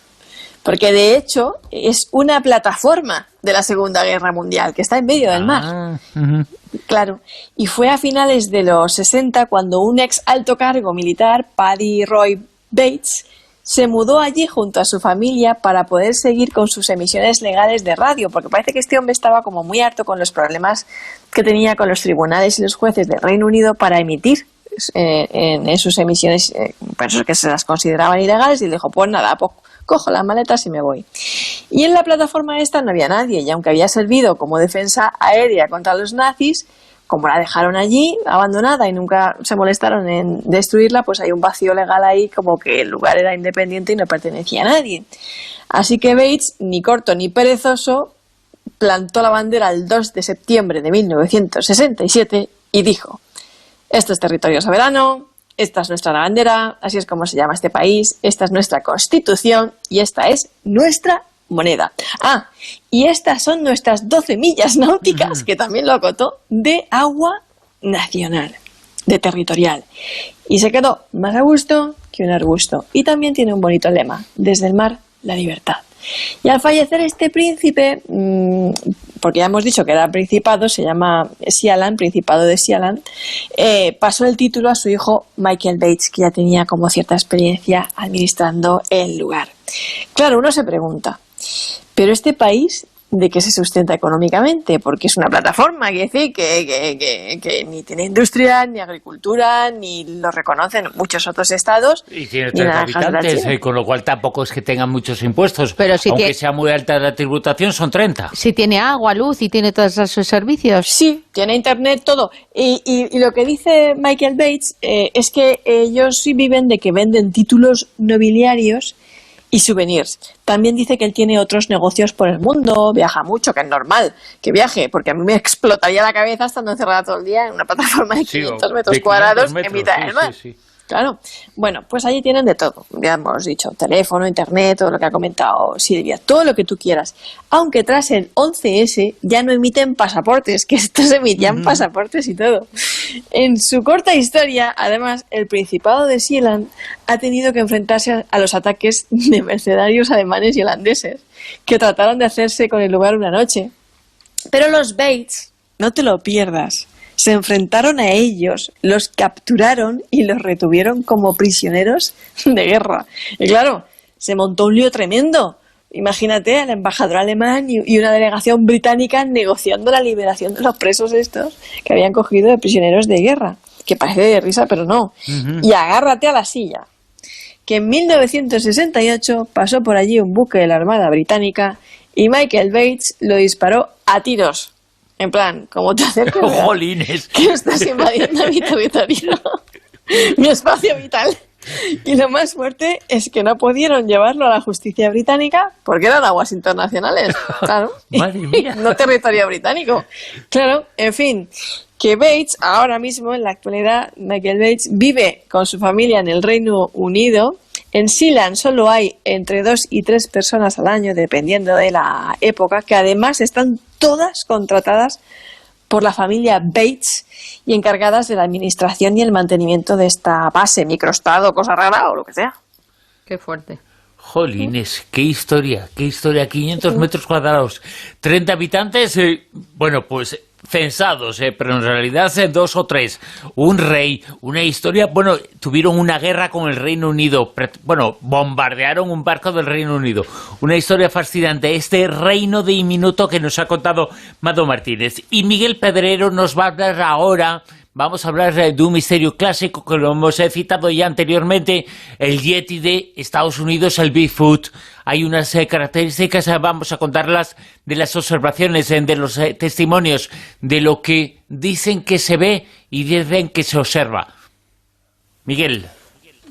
Porque de hecho es una plataforma de la Segunda Guerra Mundial que está en medio del mar. Claro. Y fue a finales de los 60 cuando un ex alto cargo militar, Paddy Roy Bates, se mudó allí junto a su familia para poder seguir con sus emisiones legales de radio, porque parece que este hombre estaba como muy harto con los problemas que tenía con los tribunales y los jueces del Reino Unido para emitir en sus emisiones, personas que se las consideraban ilegales, y le dijo, pues nada, pues cojo las maletas y me voy. Y en la plataforma esta no había nadie, y aunque había servido como defensa aérea contra los nazis, como la dejaron allí abandonada y nunca se molestaron en destruirla, pues hay un vacío legal ahí, como que el lugar era independiente y no pertenecía a nadie. Así que Bates, ni corto ni perezoso, plantó la bandera el 2 de septiembre de 1967 y dijo: esto es territorio soberano, esta es nuestra bandera, así es como se llama este país, esta es nuestra constitución y esta es nuestra moneda. Y estas son nuestras 12 millas náuticas, que también lo acotó, de agua nacional, de territorial. Y se quedó más a gusto que un arbusto. Y también tiene un bonito lema: desde el mar, la libertad. Y al fallecer este príncipe, porque ya hemos dicho que era principado, se llama Sealand, Principado de Sealand, pasó el título a su hijo Michael Bates, que ya tenía como cierta experiencia administrando el lugar. Claro, uno se pregunta, ¿pero este país de qué se sustenta económicamente? Porque es una plataforma, quiere decir que ni tiene industria, ni agricultura, ni lo reconocen muchos otros estados. Y tiene 30 habitantes, con lo cual tampoco es que tengan muchos impuestos. Pero si aunque sea muy alta la tributación, son 30. Si tiene agua, luz y tiene todos esos servicios. Sí, tiene internet, todo. Y lo que dice Michael Bates es que ellos sí viven de que venden títulos nobiliarios y souvenirs. También dice que él tiene otros negocios por el mundo, viaja mucho, que es normal que viaje, porque a mí me explotaría la cabeza estando encerrada todo el día en una plataforma de 500 metros cuadrados en mitad del mar. Sí. Claro. Bueno, pues allí tienen de todo. Ya hemos dicho, teléfono, internet, todo lo que ha comentado Silvia, todo lo que tú quieras. Aunque tras el 11S ya no emiten pasaportes, que estos emitían pasaportes y todo. En su corta historia, además, el Principado de Sealand ha tenido que enfrentarse a los ataques de mercenarios alemanes y holandeses, que trataron de hacerse con el lugar una noche. Pero los Bates, no te lo pierdas, se enfrentaron a ellos, los capturaron y los retuvieron como prisioneros de guerra. Y claro, se montó un lío tremendo. Imagínate al embajador alemán y una delegación británica negociando la liberación de los presos estos que habían cogido de prisioneros de guerra. Que parece de risa, pero no. Y agárrate a la silla. que en 1968 pasó por allí un buque de la Armada Británica y Michael Bates lo disparó a tiros. En plan, como te acercas, ¡Jolines! que estás invadiendo mi territorio, mi espacio vital. Y lo más fuerte es que no pudieron llevarlo a la justicia británica porque eran aguas internacionales, claro. Madre mía. No territorio británico. Claro, en fin, que Bates, ahora mismo, en la actualidad, Michael Bates vive con su familia en el Reino Unido. En Sealand solo hay entre 2 y 3 personas al año, dependiendo de la época, que además están todas contratadas por la familia Bates y encargadas de la administración y el mantenimiento de esta base, microestado, cosa rara o lo que sea. Qué fuerte. Jolines, qué historia, 500 metros cuadrados, 30 habitantes, bueno, pues censados, pero en realidad 2 o 3, un rey, una historia, bueno, tuvieron una guerra con el Reino Unido, bueno, bombardearon un barco del Reino Unido, una historia fascinante, este reino diminuto que nos ha contado Mado Martínez. Y Miguel Pedrero nos va a hablar ahora. Vamos a hablar de un misterio clásico que lo hemos citado ya anteriormente, el Yeti de Estados Unidos, el Bigfoot. Hay unas características, vamos a contarlas de las observaciones, de los testimonios, de lo que dicen que se ve y dicen que se observa. Miguel.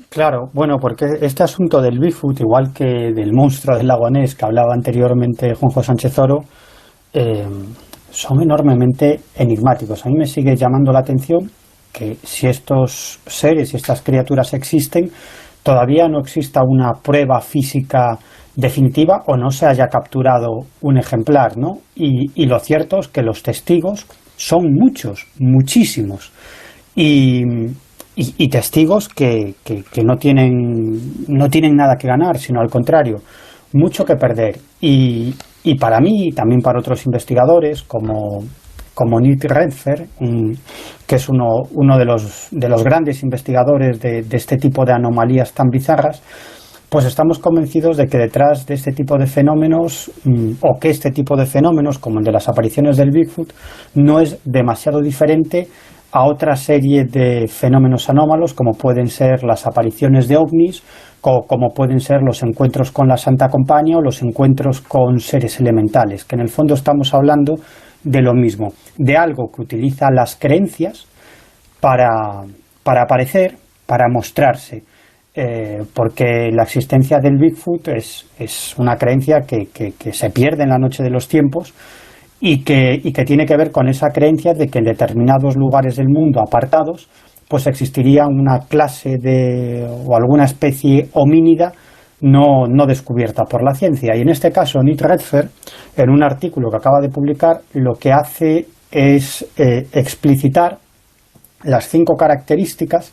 Claro, bueno, porque este asunto del Bigfoot, igual que del monstruo del lago Ness que hablaba anteriormente Juanjo Sánchez Oro, son enormemente enigmáticos. A mí me sigue llamando la atención que si estos seres y estas criaturas existen, todavía no exista una prueba física definitiva o no se haya capturado un ejemplar, ¿no? Y lo cierto es que los testigos son muchos, muchísimos. Y testigos que no tienen nada que ganar, sino al contrario, mucho que perder. Y para mí, y también para otros investigadores, como Nick Redfern, que es uno de los grandes investigadores de este tipo de anomalías tan bizarras, pues estamos convencidos de que detrás de este tipo de fenómenos, o que este tipo de fenómenos, como el de las apariciones del Bigfoot, no es demasiado diferente a otra serie de fenómenos anómalos, como pueden ser las apariciones de ovnis, como pueden ser los encuentros con la Santa Compañía o los encuentros con seres elementales, que en el fondo estamos hablando de lo mismo, de algo que utiliza las creencias para aparecer, para mostrarse, porque la existencia del Bigfoot es una creencia que se pierde en la noche de los tiempos y que tiene que ver con esa creencia de que en determinados lugares del mundo apartados pues existiría una clase o alguna especie homínida no descubierta por la ciencia. Y en este caso, Nick Redfern, en un artículo que acaba de publicar, lo que hace es explicitar las 5 características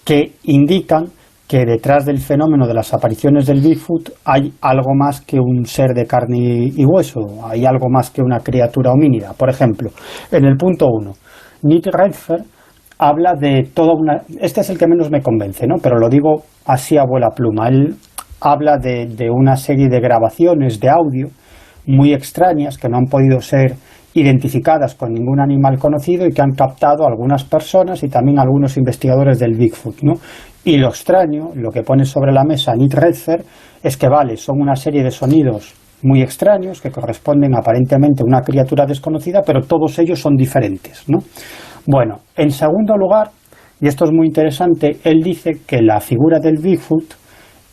que indican que detrás del fenómeno de las apariciones del Bigfoot hay algo más que un ser de carne y hueso, hay algo más que una criatura homínida. Por ejemplo, en el punto 1, Nick Redfern habla de toda una... Este es el que menos me convence, ¿no? Pero lo digo así a vuela pluma. Él habla de una serie de grabaciones de audio muy extrañas que no han podido ser identificadas con ningún animal conocido y que han captado algunas personas y también algunos investigadores del Bigfoot, ¿no? Y lo extraño, lo que pone sobre la mesa Nick Redfern, es que son una serie de sonidos muy extraños que corresponden aparentemente a una criatura desconocida, pero todos ellos son diferentes, ¿no? Bueno, en segundo lugar, y esto es muy interesante, él dice que la figura del Bigfoot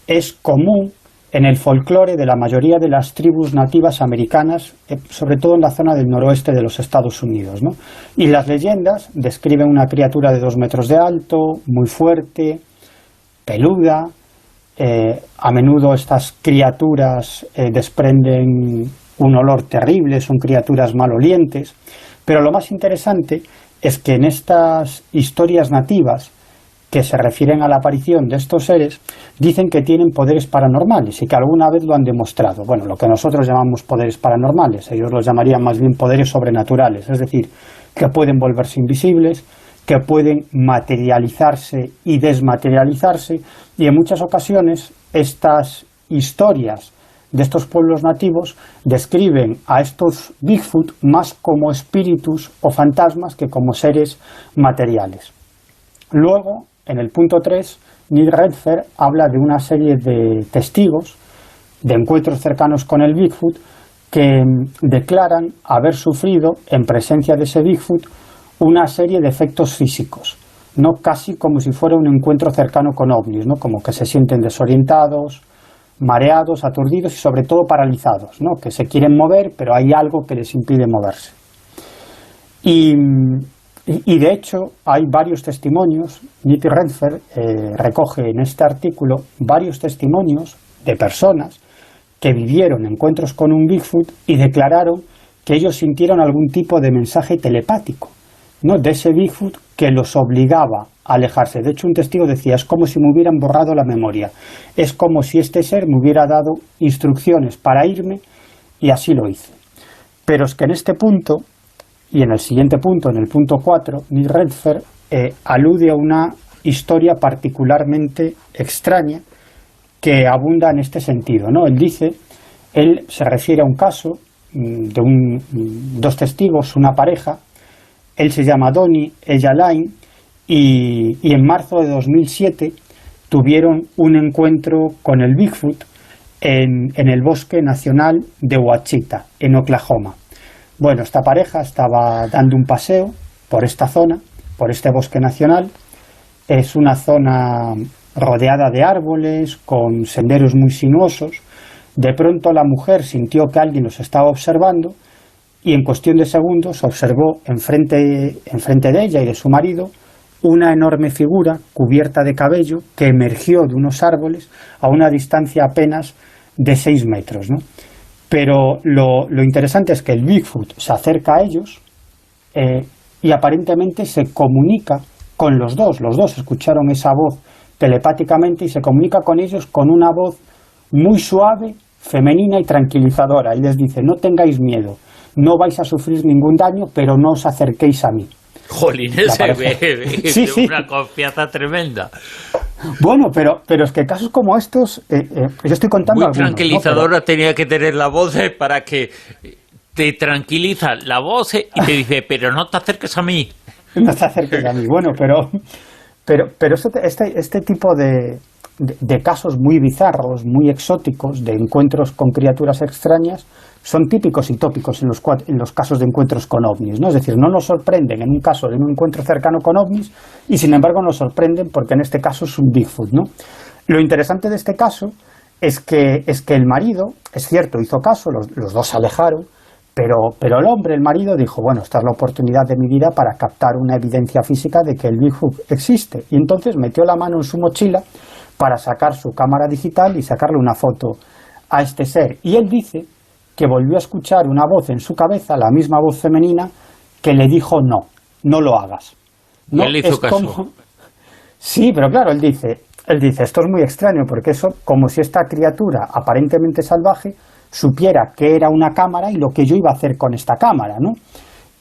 es común en el folclore de la mayoría de las tribus nativas americanas, sobre todo en la zona del noroeste de los Estados Unidos, ¿no? Y las leyendas describen una criatura de 2 metros de alto, muy fuerte, peluda. A menudo estas criaturas desprenden un olor terrible, son criaturas malolientes. Pero lo más interesante es que en estas historias nativas que se refieren a la aparición de estos seres, dicen que tienen poderes paranormales y que alguna vez lo han demostrado. Bueno, lo que nosotros llamamos poderes paranormales, ellos los llamarían más bien poderes sobrenaturales, es decir, que pueden volverse invisibles, que pueden materializarse y desmaterializarse, y en muchas ocasiones estas historias de estos pueblos nativos describen a estos Bigfoot más como espíritus o fantasmas que como seres materiales. Luego, en el punto 3, Neil Redfern habla de una serie de testigos de encuentros cercanos con el Bigfoot que declaran haber sufrido, en presencia de ese Bigfoot, una serie de efectos físicos, ¿no? Casi como si fuera un encuentro cercano con ovnis, ¿no? Como que se sienten desorientados, mareados, aturdidos y sobre todo paralizados, ¿no? Que se quieren mover, pero hay algo que les impide moverse. Y de hecho hay varios testimonios. Neil Redfern recoge en este artículo varios testimonios de personas que vivieron encuentros con un Bigfoot y declararon que ellos sintieron algún tipo de mensaje telepático, ¿no? De ese Bigfoot que los obligaba a alejarse. De hecho, un testigo decía, es como si me hubieran borrado la memoria, es como si este ser me hubiera dado instrucciones para irme, y así lo hice. Pero es que en este punto, y en el siguiente punto, en el punto 4, Neil Redfern alude a una historia particularmente extraña que abunda en este sentido, ¿no? Él se refiere a un caso de dos testigos, una pareja. Él se llama Donnie, ella Line, y en marzo de 2007 tuvieron un encuentro con el Bigfoot en el Bosque Nacional de Ouachita, en Oklahoma. Bueno, esta pareja estaba dando un paseo por esta zona, por este bosque nacional. Es una zona rodeada de árboles, con senderos muy sinuosos. De pronto la mujer sintió que alguien los estaba observando y en cuestión de segundos observó enfrente de ella y de su marido una enorme figura cubierta de cabello que emergió de unos árboles a una distancia apenas de 6 metros, ¿no? Pero lo interesante es que el Bigfoot se acerca a ellos y aparentemente se comunica con los dos. Los dos escucharon esa voz telepáticamente y se comunica con ellos con una voz muy suave, femenina y tranquilizadora. Y les dice, no tengáis miedo, no vais a sufrir ningún daño, pero no os acerquéis a mí. Jolín, ese ve sí, sí. Una confianza tremenda. Bueno, pero es que casos como estos, yo estoy contando muy algunos, tranquilizadora, ¿no? tenía que tener la voz para que te tranquiliza la voz y te dice, pero no te acerques a mí. No te acerques a mí. Bueno, pero este tipo de casos muy bizarros, muy exóticos, de encuentros con criaturas extrañas, son típicos y tópicos en los casos de encuentros con ovnis, ¿no? Es decir, no nos sorprenden en un caso de un encuentro cercano con ovnis y sin embargo nos sorprenden porque en este caso es un Bigfoot, ¿no? Lo interesante de este caso es que el marido, es cierto, hizo caso, los dos se alejaron, pero el hombre, el marido, dijo, bueno, esta es la oportunidad de mi vida para captar una evidencia física de que el Bigfoot existe. Y entonces metió la mano en su mochila para sacar su cámara digital y sacarle una foto a este ser. Y él dice que volvió a escuchar una voz en su cabeza, la misma voz femenina, que le dijo no lo hagas. No, y él hizo caso. Sí, pero claro, él dice, esto es muy extraño, porque eso, como si esta criatura aparentemente salvaje supiera que era una cámara y lo que yo iba a hacer con esta cámara, ¿no?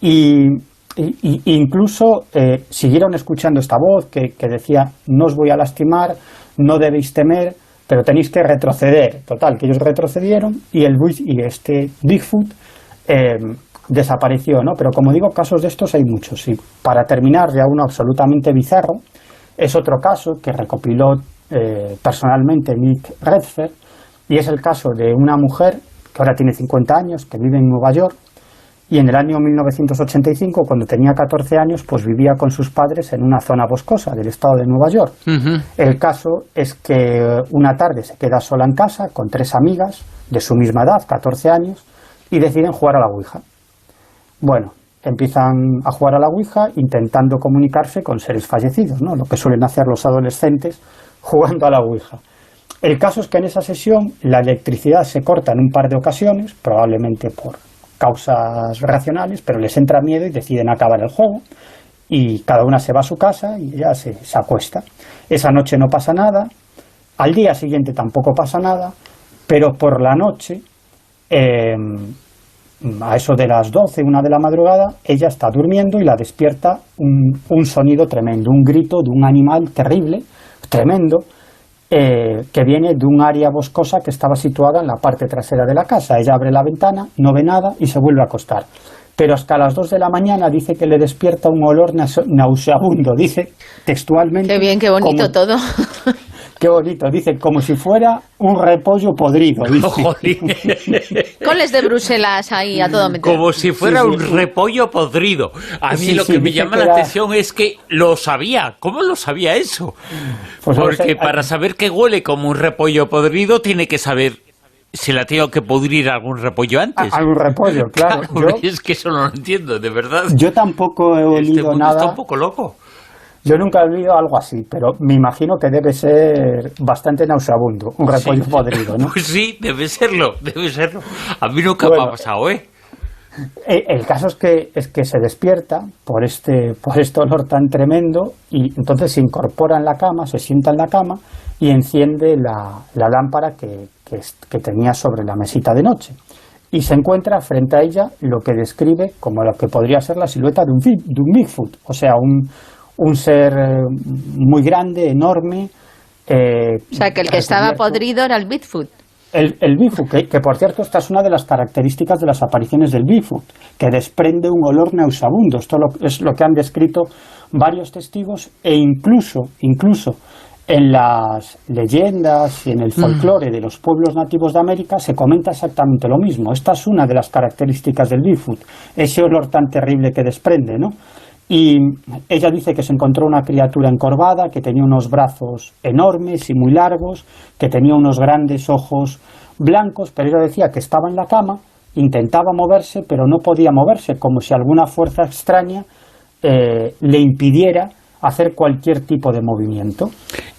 Y incluso siguieron escuchando esta voz que decía, no os voy a lastimar, no debéis temer, pero tenéis que retroceder. Total, que ellos retrocedieron y este Bigfoot desapareció, ¿no? Pero como digo, casos de estos hay muchos. Y para terminar, ya uno absolutamente bizarro, es otro caso que recopiló personalmente Nick Redfern, y es el caso de una mujer que ahora tiene 50 años, que vive en Nueva York, y en el año 1985, cuando tenía 14 años, pues vivía con sus padres en una zona boscosa del estado de Nueva York. Uh-huh. El caso es que una tarde se queda sola en casa con 3 amigas de su misma edad, 14 años, y deciden jugar a la Ouija. Bueno, empiezan a jugar a la Ouija intentando comunicarse con seres fallecidos, ¿no? Lo que suelen hacer los adolescentes jugando a la Ouija. El caso es que en esa sesión la electricidad se corta en un par de ocasiones, probablemente por causas racionales, pero les entra miedo y deciden acabar el juego y cada una se va a su casa y ella se acuesta. Esa noche no pasa nada, al día siguiente tampoco pasa nada, pero por la noche, a eso de las 12, 1 de la madrugada, ella está durmiendo y la despierta un sonido tremendo, un grito de un animal terrible, tremendo, que viene de un área boscosa que estaba situada en la parte trasera de la casa. Ella abre la ventana, no ve nada y se vuelve a acostar. pero hasta las 2 de la mañana dice que le despierta un olor nauseabundo, dice textualmente. Qué bien, qué bonito todo. Qué bonito, dice, como si fuera un repollo podrido. Coles de Bruselas ahí a todo meter. Como si fuera un repollo podrido. A mí lo que me llama la atención es que lo sabía. ¿Cómo lo sabía eso? Pues porque para saber que huele como un repollo podrido, tiene que saber si la tengo que pudrir algún repollo antes. Algún repollo, claro. Es que eso no lo entiendo, de verdad. Yo tampoco he olido nada. Está un poco loco. Yo nunca he olido algo así, pero me imagino que debe ser bastante nauseabundo, un repollo podrido, ¿no? Pues sí, debe serlo. A mí nunca me ha pasado, ¿eh? El caso es que se despierta por este olor tan tremendo y entonces se incorpora en la cama, se sienta en la cama y enciende la lámpara que tenía sobre la mesita de noche. Y se encuentra frente a ella lo que describe como lo que podría ser la silueta de un Bigfoot, o sea, un ser muy grande, enorme. O sea, que el que estaba podrido era el Bigfoot. El Bigfoot, que por cierto, esta es una de las características de las apariciones del Bigfoot, que desprende un olor nauseabundo. Esto es lo que han descrito varios testigos e incluso en las leyendas y en el folclore de los pueblos nativos de América se comenta exactamente lo mismo. Esta es una de las características del Bigfoot, ese olor tan terrible que desprende, ¿no? Y ella dice que se encontró una criatura encorvada, que tenía unos brazos enormes y muy largos, que tenía unos grandes ojos blancos, pero ella decía que estaba en la cama, intentaba moverse, pero no podía moverse, como si alguna fuerza extraña le impidiera hacer cualquier tipo de movimiento.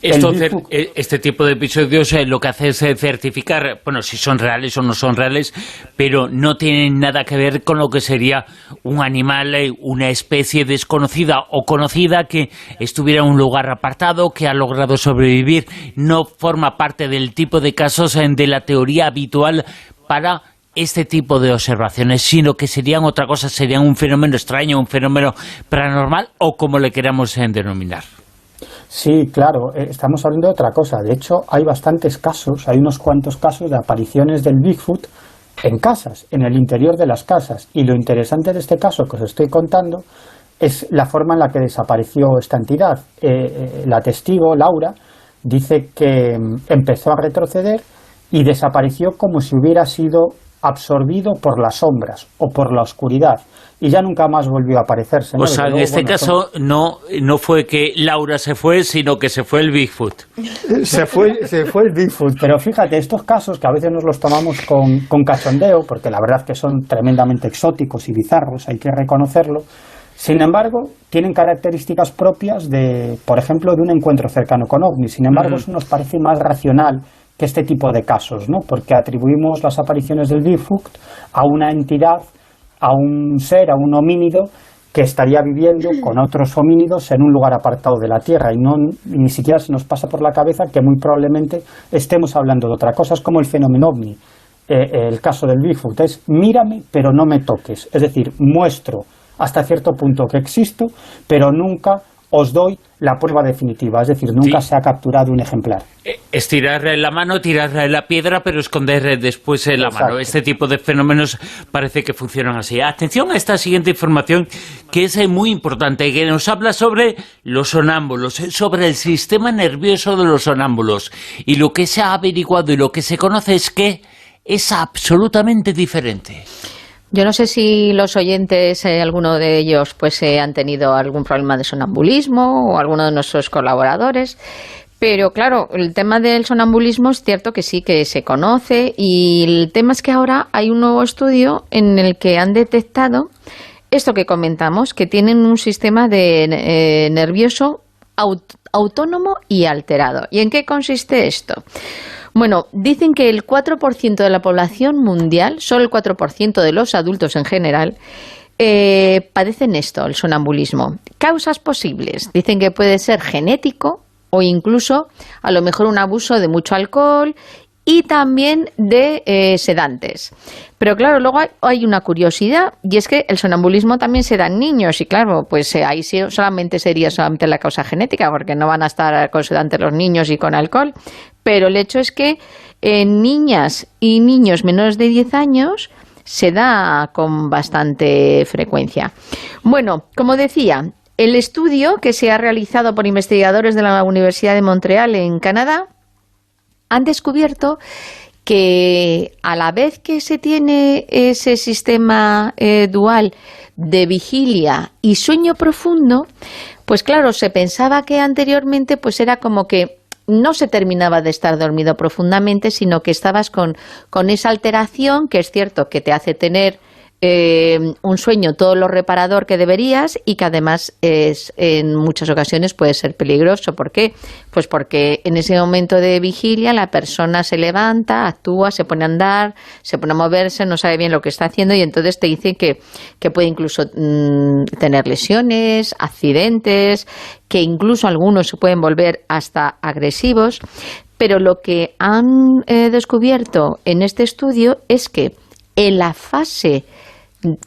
Este tipo de episodios lo que hace es certificar, bueno, si son reales o no son reales, pero no tienen nada que ver con lo que sería un animal, una especie desconocida o conocida que estuviera en un lugar apartado, que ha logrado sobrevivir. No forma parte del tipo de casos de la teoría habitual para este tipo de observaciones, sino que serían otra cosa, serían un fenómeno extraño, un fenómeno paranormal o como le queramos denominar. Sí, claro, estamos hablando de otra cosa. De hecho, hay bastantes casos, hay unos cuantos casos de apariciones del Bigfoot en casas, en el interior de las casas. Y lo interesante de este caso que os estoy contando es la forma en la que desapareció esta entidad. La testigo, Laura, dice que empezó a retroceder y desapareció como si hubiera sido absorbido por las sombras o por la oscuridad y ya nunca más volvió a aparecerse, ¿no? O sea, en este caso no fue que Laura se fue, sino que se fue el Bigfoot. Se fue el Bigfoot, pero fíjate, estos casos que a veces nos los tomamos con cachondeo, porque la verdad que son tremendamente exóticos y bizarros, hay que reconocerlo. Sin embargo, tienen características propias de, por ejemplo, de un encuentro cercano con ovnis. Sin embargo, eso nos parece más racional que este tipo de casos, ¿no? Porque atribuimos las apariciones del Bigfoot a una entidad, a un ser, a un homínido que estaría viviendo con otros homínidos en un lugar apartado de la Tierra y ni siquiera se nos pasa por la cabeza que muy probablemente estemos hablando de otra cosa. Es como el fenómeno ovni. El caso del Bigfoot es mírame pero no me toques, es decir, muestro hasta cierto punto que existo, pero nunca os doy la prueba definitiva, es decir, nunca se ha capturado un ejemplar. Es tirar la mano, tirar la piedra, pero esconder después la mano. Este tipo de fenómenos parece que funcionan así. Atención a esta siguiente información, que es muy importante, que nos habla sobre los sonámbulos, sobre el sistema nervioso de los sonámbulos. Y lo que se ha averiguado y lo que se conoce es que es absolutamente diferente. Yo no sé si los oyentes, alguno de ellos, pues han tenido algún problema de sonambulismo o alguno de nuestros colaboradores, pero claro, el tema del sonambulismo es cierto que sí que se conoce y el tema es que ahora hay un nuevo estudio en el que han detectado esto que comentamos, que tienen un sistema de nervioso autónomo y alterado. ¿Y en qué consiste esto? Bueno, dicen que el 4% de la población mundial, solo el 4% de los adultos en general, padecen esto, el sonambulismo. Causas posibles. Dicen que puede ser genético o incluso a lo mejor un abuso de mucho alcohol y también de sedantes. Pero claro, luego hay una curiosidad y es que el sonambulismo también se da en niños y claro, pues ahí sí sería solamente la causa genética porque no van a estar con sedantes los niños y con alcohol. Pero el hecho es que en niñas y niños menores de 10 años se da con bastante frecuencia. Bueno, como decía, el estudio que se ha realizado por investigadores de la Universidad de Montreal en Canadá han descubierto que a la vez que se tiene ese sistema dual de vigilia y sueño profundo, pues claro, se pensaba que anteriormente pues era como que no se terminaba de estar dormido profundamente, sino que estabas con esa alteración, que es cierto que te hace tener un sueño todo lo reparador que deberías y que además en muchas ocasiones puede ser peligroso. ¿Por qué? Pues porque en ese momento de vigilia la persona se levanta, actúa, se pone a andar, se pone a moverse, no sabe bien lo que está haciendo y entonces te dice que puede incluso tener lesiones, accidentes, que incluso algunos se pueden volver hasta agresivos. Pero lo que han descubierto en este estudio es que en la fase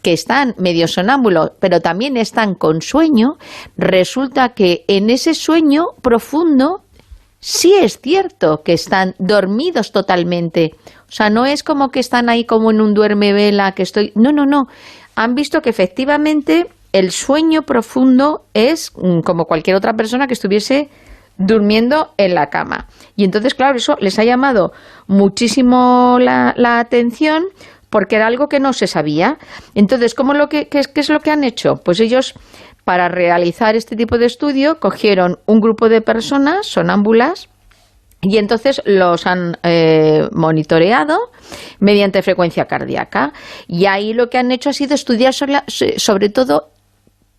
que están medio sonámbulos, pero también están con sueño, resulta que en ese sueño profundo sí es cierto que están dormidos totalmente. O sea, no es como que están ahí como en un duerme-vela que estoy... No. Han visto que efectivamente el sueño profundo es como cualquier otra persona que estuviese durmiendo en la cama. Y entonces, claro, eso les ha llamado muchísimo la atención, porque era algo que no se sabía. Entonces, ¿qué es lo que han hecho? Pues ellos, para realizar este tipo de estudio, cogieron un grupo de personas sonámbulas y entonces los han monitoreado mediante frecuencia cardíaca. Y ahí lo que han hecho ha sido estudiar sobre todo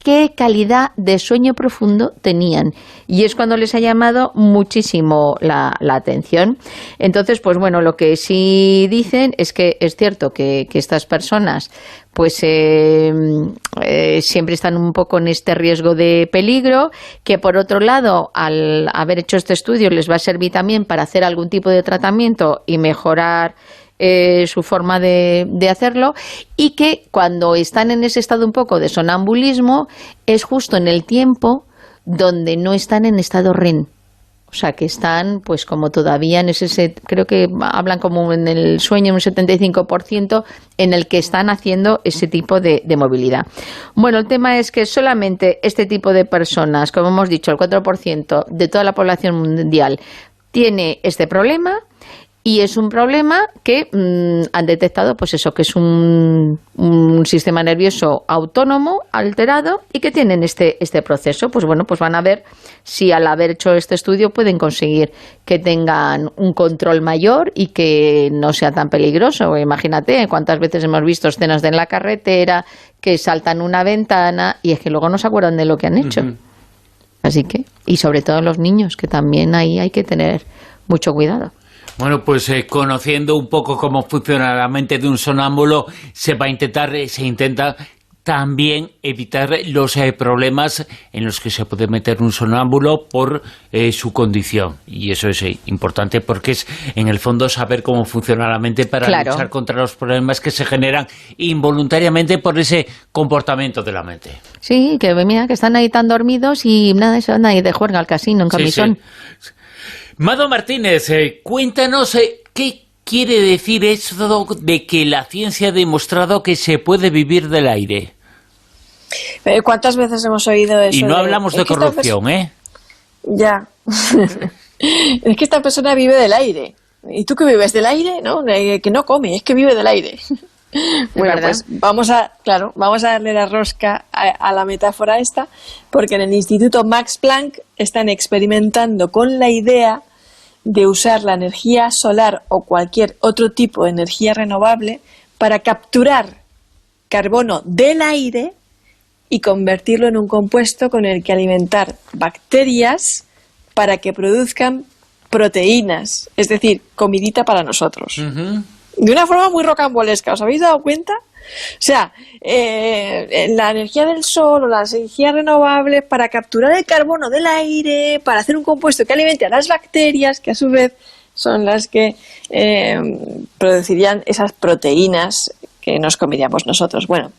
qué calidad de sueño profundo tenían. Y es cuando les ha llamado muchísimo la atención. Entonces, pues bueno, lo que sí dicen es que es cierto que estas personas pues siempre están un poco en este riesgo de peligro, que por otro lado, al haber hecho este estudio, les va a servir también para hacer algún tipo de tratamiento y mejorar su forma de hacerlo, y que cuando están en ese estado un poco de sonambulismo es justo en el tiempo donde no están en estado REM. O sea, que están pues como todavía en ese, creo que hablan como en el sueño un 75% en el que están haciendo ese tipo de movilidad. Bueno, el tema es que solamente este tipo de personas, como hemos dicho, el 4% de toda la población mundial tiene este problema. Y es un problema que han detectado, pues eso, que es un sistema nervioso autónomo, alterado, y que tienen este proceso. Pues bueno, pues van a ver si al haber hecho este estudio pueden conseguir que tengan un control mayor y que no sea tan peligroso. Imagínate cuántas veces hemos visto escenas en la carretera que saltan una ventana y es que luego no se acuerdan de lo que han hecho. Uh-huh. Así que, y sobre todo los niños, que también ahí hay que tener mucho cuidado. Bueno, pues conociendo un poco cómo funciona la mente de un sonámbulo, se intenta también evitar los problemas en los que se puede meter un sonámbulo por su condición. Y eso es importante porque es, en el fondo, saber cómo funciona la mente para luchar contra los problemas que se generan involuntariamente por ese comportamiento de la mente. Sí, que mira, que están ahí tan dormidos y nada, se van ahí de juerga al casino en camisón. Sí. Mado Martínez, cuéntanos qué quiere decir eso de que la ciencia ha demostrado que se puede vivir del aire. ¿Cuántas veces hemos oído eso? Y no hablamos de corrupción, ¿eh? Ya. Es que esta persona vive del aire. ¿Y tú que vives del aire? No, que no come, es que vive del aire. Bueno, pues vamos a darle la rosca a la metáfora esta, porque en el Instituto Max Planck están experimentando con la idea de usar la energía solar o cualquier otro tipo de energía renovable para capturar carbono del aire y convertirlo en un compuesto con el que alimentar bacterias para que produzcan proteínas, es decir, comidita para nosotros. Uh-huh. De una forma muy rocambolesca, ¿os habéis dado cuenta? O sea, la energía del sol o las energías renovables para capturar el carbono del aire, para hacer un compuesto que alimente a las bacterias, que a su vez son las que producirían esas proteínas que nos comeríamos nosotros. Bueno,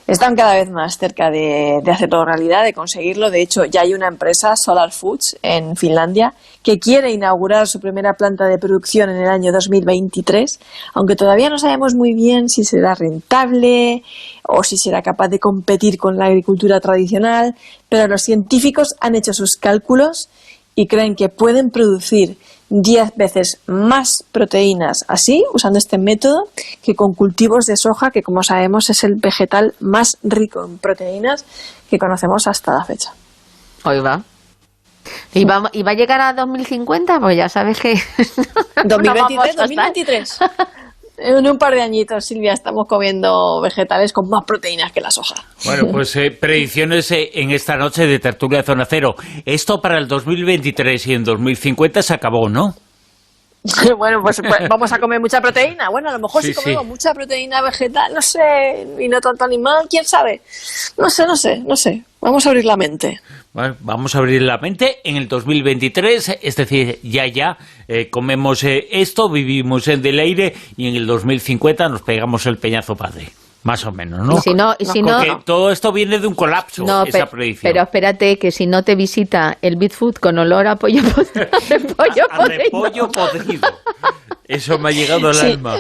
están cada vez más cerca de hacerlo realidad, de conseguirlo. De hecho, ya hay una empresa, Solar Foods, en Finlandia, que quiere inaugurar su primera planta de producción en el año 2023, aunque todavía no sabemos muy bien si será rentable o si será capaz de competir con la agricultura tradicional, pero los científicos han hecho sus cálculos y creen que pueden producir 10 veces más proteínas así, usando este método, que con cultivos de soja, que como sabemos es el vegetal más rico en proteínas que conocemos hasta la fecha. Hoy va. ¿Y va a llegar a 2050? Pues ya sabes que... 2023, 2023. En un par de añitos, Silvia, estamos comiendo vegetales con más proteínas que la soja. Bueno, pues predicciones en esta noche de Tertulia Zona Cero. Esto para el 2023 y en 2050 se acabó, ¿no? Bueno, pues vamos a comer mucha proteína. Bueno, a lo mejor si comemos mucha proteína vegetal, no sé, y no tanto animal, quién sabe. No sé. Vamos a abrir la mente. Bueno, vamos a abrir la mente en el 2023, es decir, ya comemos esto, vivimos en del aire y en el 2050 nos pegamos el peñazo padre. Más o menos, ¿no? Y si no, porque todo esto viene de un colapso, esa predicción. Pero espérate, que si no te visita el Bitfood con olor a pollo podrido. Eso me ha llegado al alma.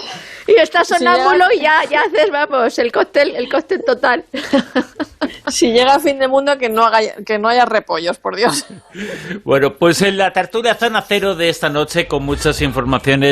Y estás sonámbulo y ya haces, vamos, el cóctel total. Si llega a fin de mundo, que no haya repollos, por Dios. Bueno, pues en la tertulia Zona Cero de esta noche, con muchas informaciones